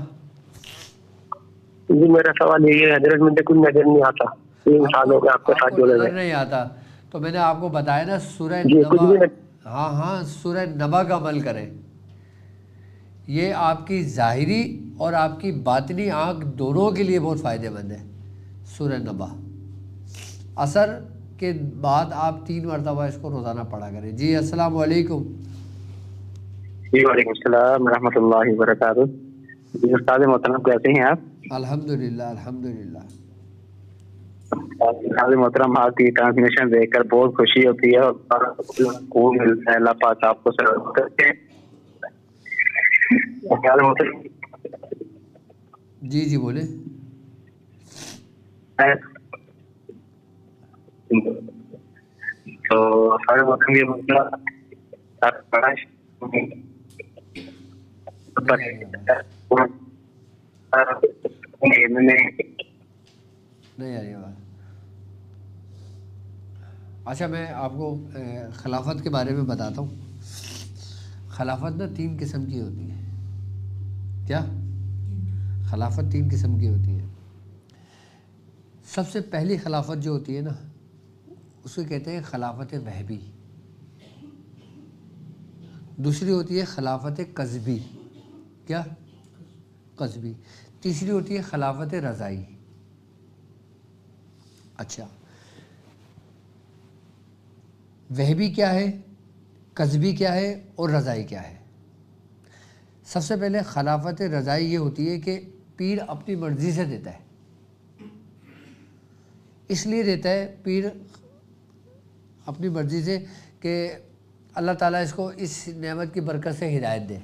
جی میرا سوال یہی ہے حضرت، مجھے کچھ نظر نہیں آتا. 3 سال ہو گئے آپ کے ساتھ جڑے نظر ہوئے. نہیں آتا تو میں نے آپ کو بتایا نا سورہ جی کچھ نبا. بھی ہاں سورہ نبا کا عمل کریں. یہ آپ کی ظاہری اور آپ کی باطنی آنکھ دونوں کے لیے بہت فائدہ مند ہے. سورہ نبا عصر کے بعد آپ 3 مرتبہ اس کو روزانہ پڑھا کریں. جی السلام علیکم. جی وعلیکم السلام ورحمۃ اللہ وبرکاتہ. جی استاد محترم کیسے ہیں آپ؟ الحمدللہ الحمدللہ. استاد محترم آپ کی ٹرانسمیشن دیکھ کر بہت خوشی ہوتی ہے اور ملتا ہے. اللہ پاک آپ کو سلامت کرتے ہیں. جی جی بولیں. تو سارے محترم یہ مسئلہ نہیں آ رہی آواز. نہیں آ رہی آواز. اچھا میں آپ کو خلافت کے بارے میں بتاتا ہوں. خلافت نا 3 قسم کی ہوتی ہے. کیا؟ خلافت 3 قسم کی ہوتی ہے. سب سے پہلی خلافت جو ہوتی ہے نا اسے کہتے ہیں خلافت وہبی. دوسری ہوتی ہے خلافت قذبی. کیا؟ قذبی. تیسری ہوتی ہے خلافت رضائی. اچھا وہبی کیا ہے، قذبی کیا ہے اور رضائی کیا ہے؟ سب سے پہلے خلافت رضائی یہ ہوتی ہے کہ پیر اپنی مرضی سے دیتا ہے. اس لیے دیتا ہے پیر اپنی مرضی سے کہ اللہ تعالیٰ اس کو اس نعمت کی برکت سے ہدایت دے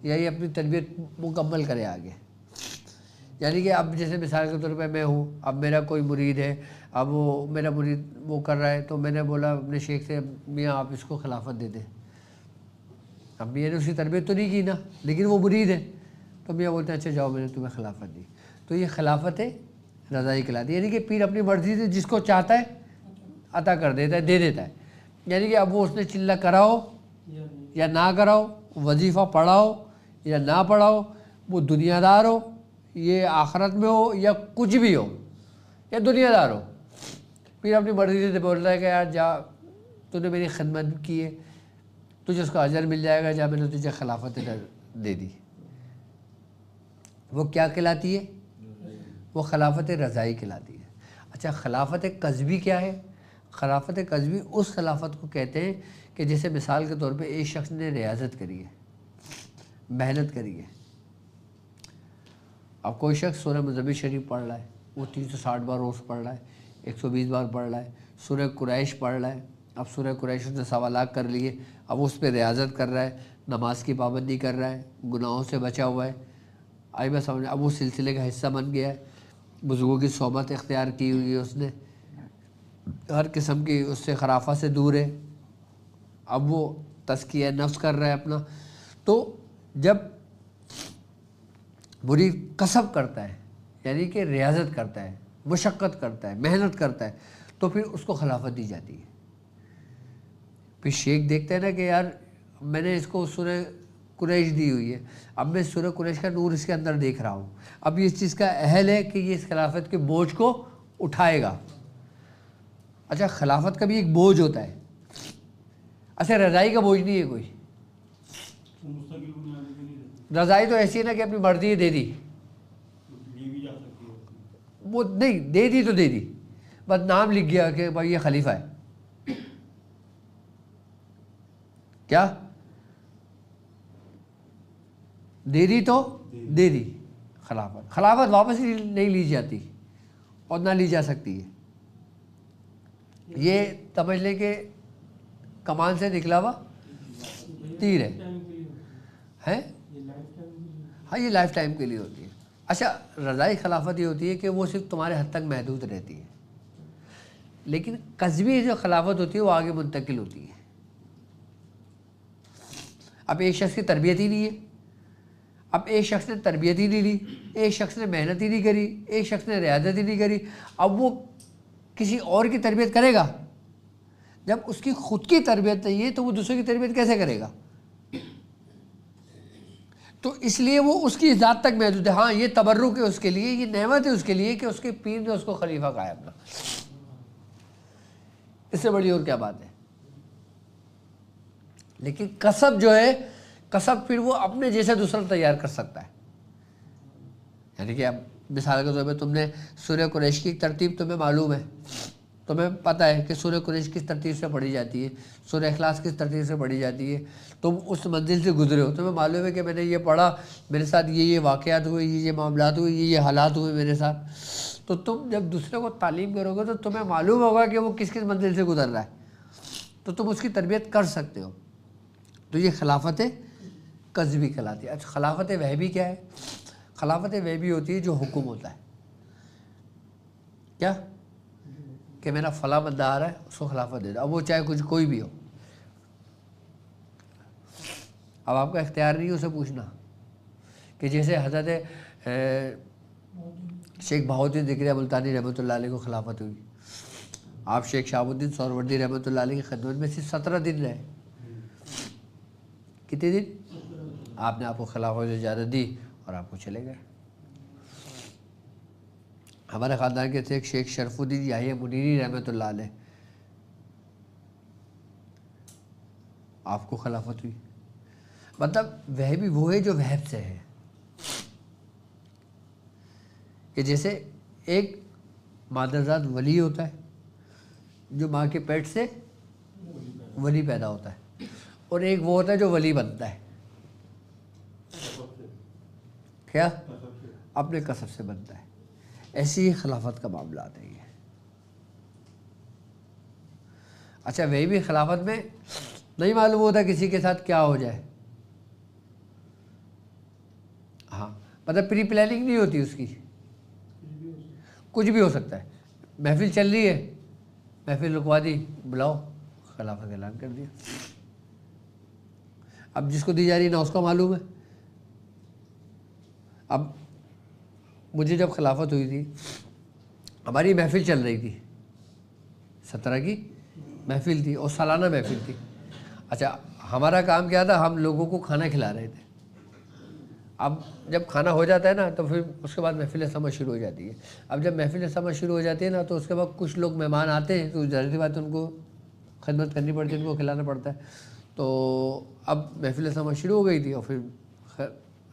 یا یہ اپنی تربیت مکمل کرے آگے. یعنی کہ اب جیسے مثال کے طور پہ میں ہوں، اب میرا کوئی مرید ہے، اب وہ میرا مرید وہ کر رہا ہے تو میں نے بولا اپنے شیخ سے میاں آپ اس کو خلافت دے دیں. اب میاں نے اس کی تربیت تو نہیں کی نا، لیکن وہ مرید ہے تو میاں بولتے ہیں اچھا جاؤ میں نے تمہیں خلافت دی. تو یہ خلافت رضائی کہلاتی ہے. یعنی کہ پیر اپنی مرضی سے جس کو چاہتا ہے عطا کر دیتا ہے، دے دیتا ہے. یعنی کہ اب وہ اس نے چلہ کراؤ یا نہ کراؤ، وظیفہ پڑھاؤ یا نہ پڑھاؤ، وہ دنیا دار ہو، یہ آخرت میں ہو یا کچھ بھی ہو یا دنیا دار ہو، پھر اپنی مرضی سے بول رہا ہے کہ یار جا تو نے میری خدمت کی ہے، تجھے اس کا اجر مل جائے گا، جا میں نے تجھے خلافت دے دی. وہ کیا کہلاتی ہے؟ وہ خلافت رضائی کہلاتی ہے. اچھا خلافت قذبی کیا ہے؟ خلافت قذبی اس خلافت کو کہتے ہیں کہ جیسے مثال کے طور پہ ایک شخص نے ریاضت کری ہے، محنت کری ہے. اب کوئی شخص سورہ مزمل شریف پڑھ رہا ہے، وہ 360 بار روز پڑھ رہا ہے، 120 بار پڑھ رہا ہے. سورہ قریش پڑھ رہا ہے، اب سورہ قریش نے سوالات کر لیے، اب اس پہ ریاضت کر رہا ہے، نماز کی پابندی کر رہا ہے، گناہوں سے بچا ہوا ہے. آئی بس سمجھ، اب وہ سلسلے کا حصہ بن گیا ہے، بزرگوں کی صحبت اختیار کی ہوئی ہے اس نے، ہر قسم کی اس سے خرافہ سے دور ہے. اب وہ تزکیہ نفس کر رہا ہے اپنا. تو جب مرید کسب کرتا ہے، یعنی کہ ریاضت کرتا ہے، مشقت کرتا ہے، محنت کرتا ہے، تو پھر اس کو خلافت دی جاتی ہے. پھر شیخ دیکھتے ہیں نا کہ یار میں نے اس کو سورہ قریش دی ہوئی ہے، اب میں سورہ قریش کا نور اس کے اندر دیکھ رہا ہوں، اب یہ اس چیز کا اہل ہے کہ یہ اس خلافت کے بوجھ کو اٹھائے گا. اچھا خلافت کا بھی ایک بوجھ ہوتا ہے. اچھا رضائی کا بوجھ نہیں ہے کوئی. رضائی تو ایسی ہے نا کہ اپنی مرضی دے دی، وہ نہیں دے دی تو دے دی، بس نام لکھ گیا کہ بھائی یہ خلیفہ ہے. کیا دے دی تو دے دی. خلافت واپس نہیں لی جاتی اور نہ لی جا سکتی ہے. یہ سمجھ لیں کہ کمان سے نکلا ہوا تیر ہے. ہاں یہ لائف ٹائم کے لیے ہوتی ہے. اچھا رضائی خلافت یہ ہوتی ہے کہ وہ صرف تمہارے حد تک محدود رہتی ہے، لیکن قذبی جو خلافت ہوتی ہے وہ آگے منتقل ہوتی ہے. اب ایک شخص کی تربیت ہی نہیں ہے، اب ایک شخص نے تربیت ہی نہیں لی، ایک شخص نے محنت ہی نہیں کری، ایک شخص نے ریاضت ہی نہیں کری، اب وہ کسی اور کی تربیت کرے گا؟ جب اس کی خود کی تربیت نہیں ہے تو وہ دوسرے کی تربیت کیسے کرے گا؟ تو اس لیے وہ اس کی ذات تک محدود ہے. ہاں یہ تبرک ہے اس کے لیے، یہ نعمت ہے اس کے لیے کہ اس کے پیر نے اس کو خلیفہ کہا ہے اپنا. اس سے بڑی اور کیا بات ہے؟ لیکن کسب جو ہے، کسب پھر وہ اپنے جیسا دوسرا تیار کر سکتا ہے. یعنی کہ اب مثال کے طور پہ تم نے سورہ قریش کی ترتیب تمہیں معلوم ہے، تمہیں پتہ ہے کہ سورہ قریش کس ترتیب سے پڑھی جاتی ہے، سورہ اخلاص کس ترتیب سے پڑھی جاتی ہے. تم اس منزل سے گزرے ہو، تمہیں معلوم ہے کہ میں نے یہ پڑھا، میرے ساتھ یہ واقعات ہوئے، یہ معاملات ہوئے، یہ حالات ہوئے میرے ساتھ. تو تم جب دوسرے کو تعلیم کرو گے تو تمہیں معلوم ہوگا کہ وہ کس کس منزل سے گزر رہا ہے، تو تم اس کی تربیت کر سکتے ہو. تو یہ خلافت قذبی کہلاتی ہے. اچھا خلافت وہبی کیا ہے؟ خلافت وہبی ہوتی ہے جو حکم ہوتا ہے. کیا کہ میرا فلاں بندہ آ رہا ہے اس کو خلافت دے دو، اب وہ چاہے کچھ کوئی بھی ہو. اب آپ کا اختیار نہیں ہے اسے پوچھنا کہ جیسے حضرت شیخ بہاؤالدین ذکری ملتانی رحمۃ اللہ علیہ کو خلافت ہوئی، آپ شیخ شہاب الدین سہروردی رحمۃ اللہ علیہ کی خدمت میں صرف 17 دن رہے. کتنے دن؟ آپ نے آپ کو خلافت اجازت دی اور آپ کو چلے گئے. ہمارے خاندان کے تھے ایک شیخ شرف الدین یحییٰ منیری رحمۃ اللہ علیہ، آپ کو خلافت ہوئی. مطلب وہ بھی وہ ہے جو وہب سے ہے، کہ جیسے ایک مادرزاد ولی ہوتا ہے جو ماں کے پیٹ سے ولی پیدا ہوتا ہے، اور ایک وہ ہوتا ہے جو ولی بنتا ہے. کیا؟ اپنے کسب سے بنتا ہے. ایسی ہی خلافت کا معاملات ہے یہ. اچھا وہی بھی خلافت میں نہیں معلوم ہوتا کسی کے ساتھ کیا ہو جائے. ہاں مطلب پری پلاننگ نہیں ہوتی اس کی، کچھ بھی ہو سکتا ہے. محفل چل رہی ہے، محفل رکوا دی، بلاؤ، خلافت اعلان کر دیا. اب جس کو دی جا رہی نہ اس کو معلوم ہے. اب مجھے جب خلافت ہوئی تھی، ہماری محفل چل رہی تھی، 17 کی محفل تھی اور سالانہ محفل تھی. اچھا ہمارا کام کیا تھا؟ ہم لوگوں کو کھانا کھلا رہے تھے. اب جب کھانا ہو جاتا ہے نا تو پھر اس کے بعد محفل سمجھ شروع ہو جاتی ہے. اب جب محفل سمجھ شروع ہو جاتی ہے نا تو اس کے بعد کچھ لوگ مہمان آتے ہیں تو ظاہر سی بات ہے ان کو خدمت کرنی پڑتی ہے، ان کو کھلانا پڑتا ہے. تو اب محفل سمجھ شروع ہو گئی تھی اور پھر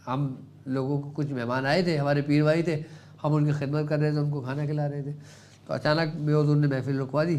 ہم لوگوں کو کچھ مہمان آئے تھے، ہمارے پیر بھائی تھے، ہم ان کی خدمت کر رہے تھے، ان کو کھانا کھلا رہے تھے. تو اچانک بے حضور نے محفل رکوا دی.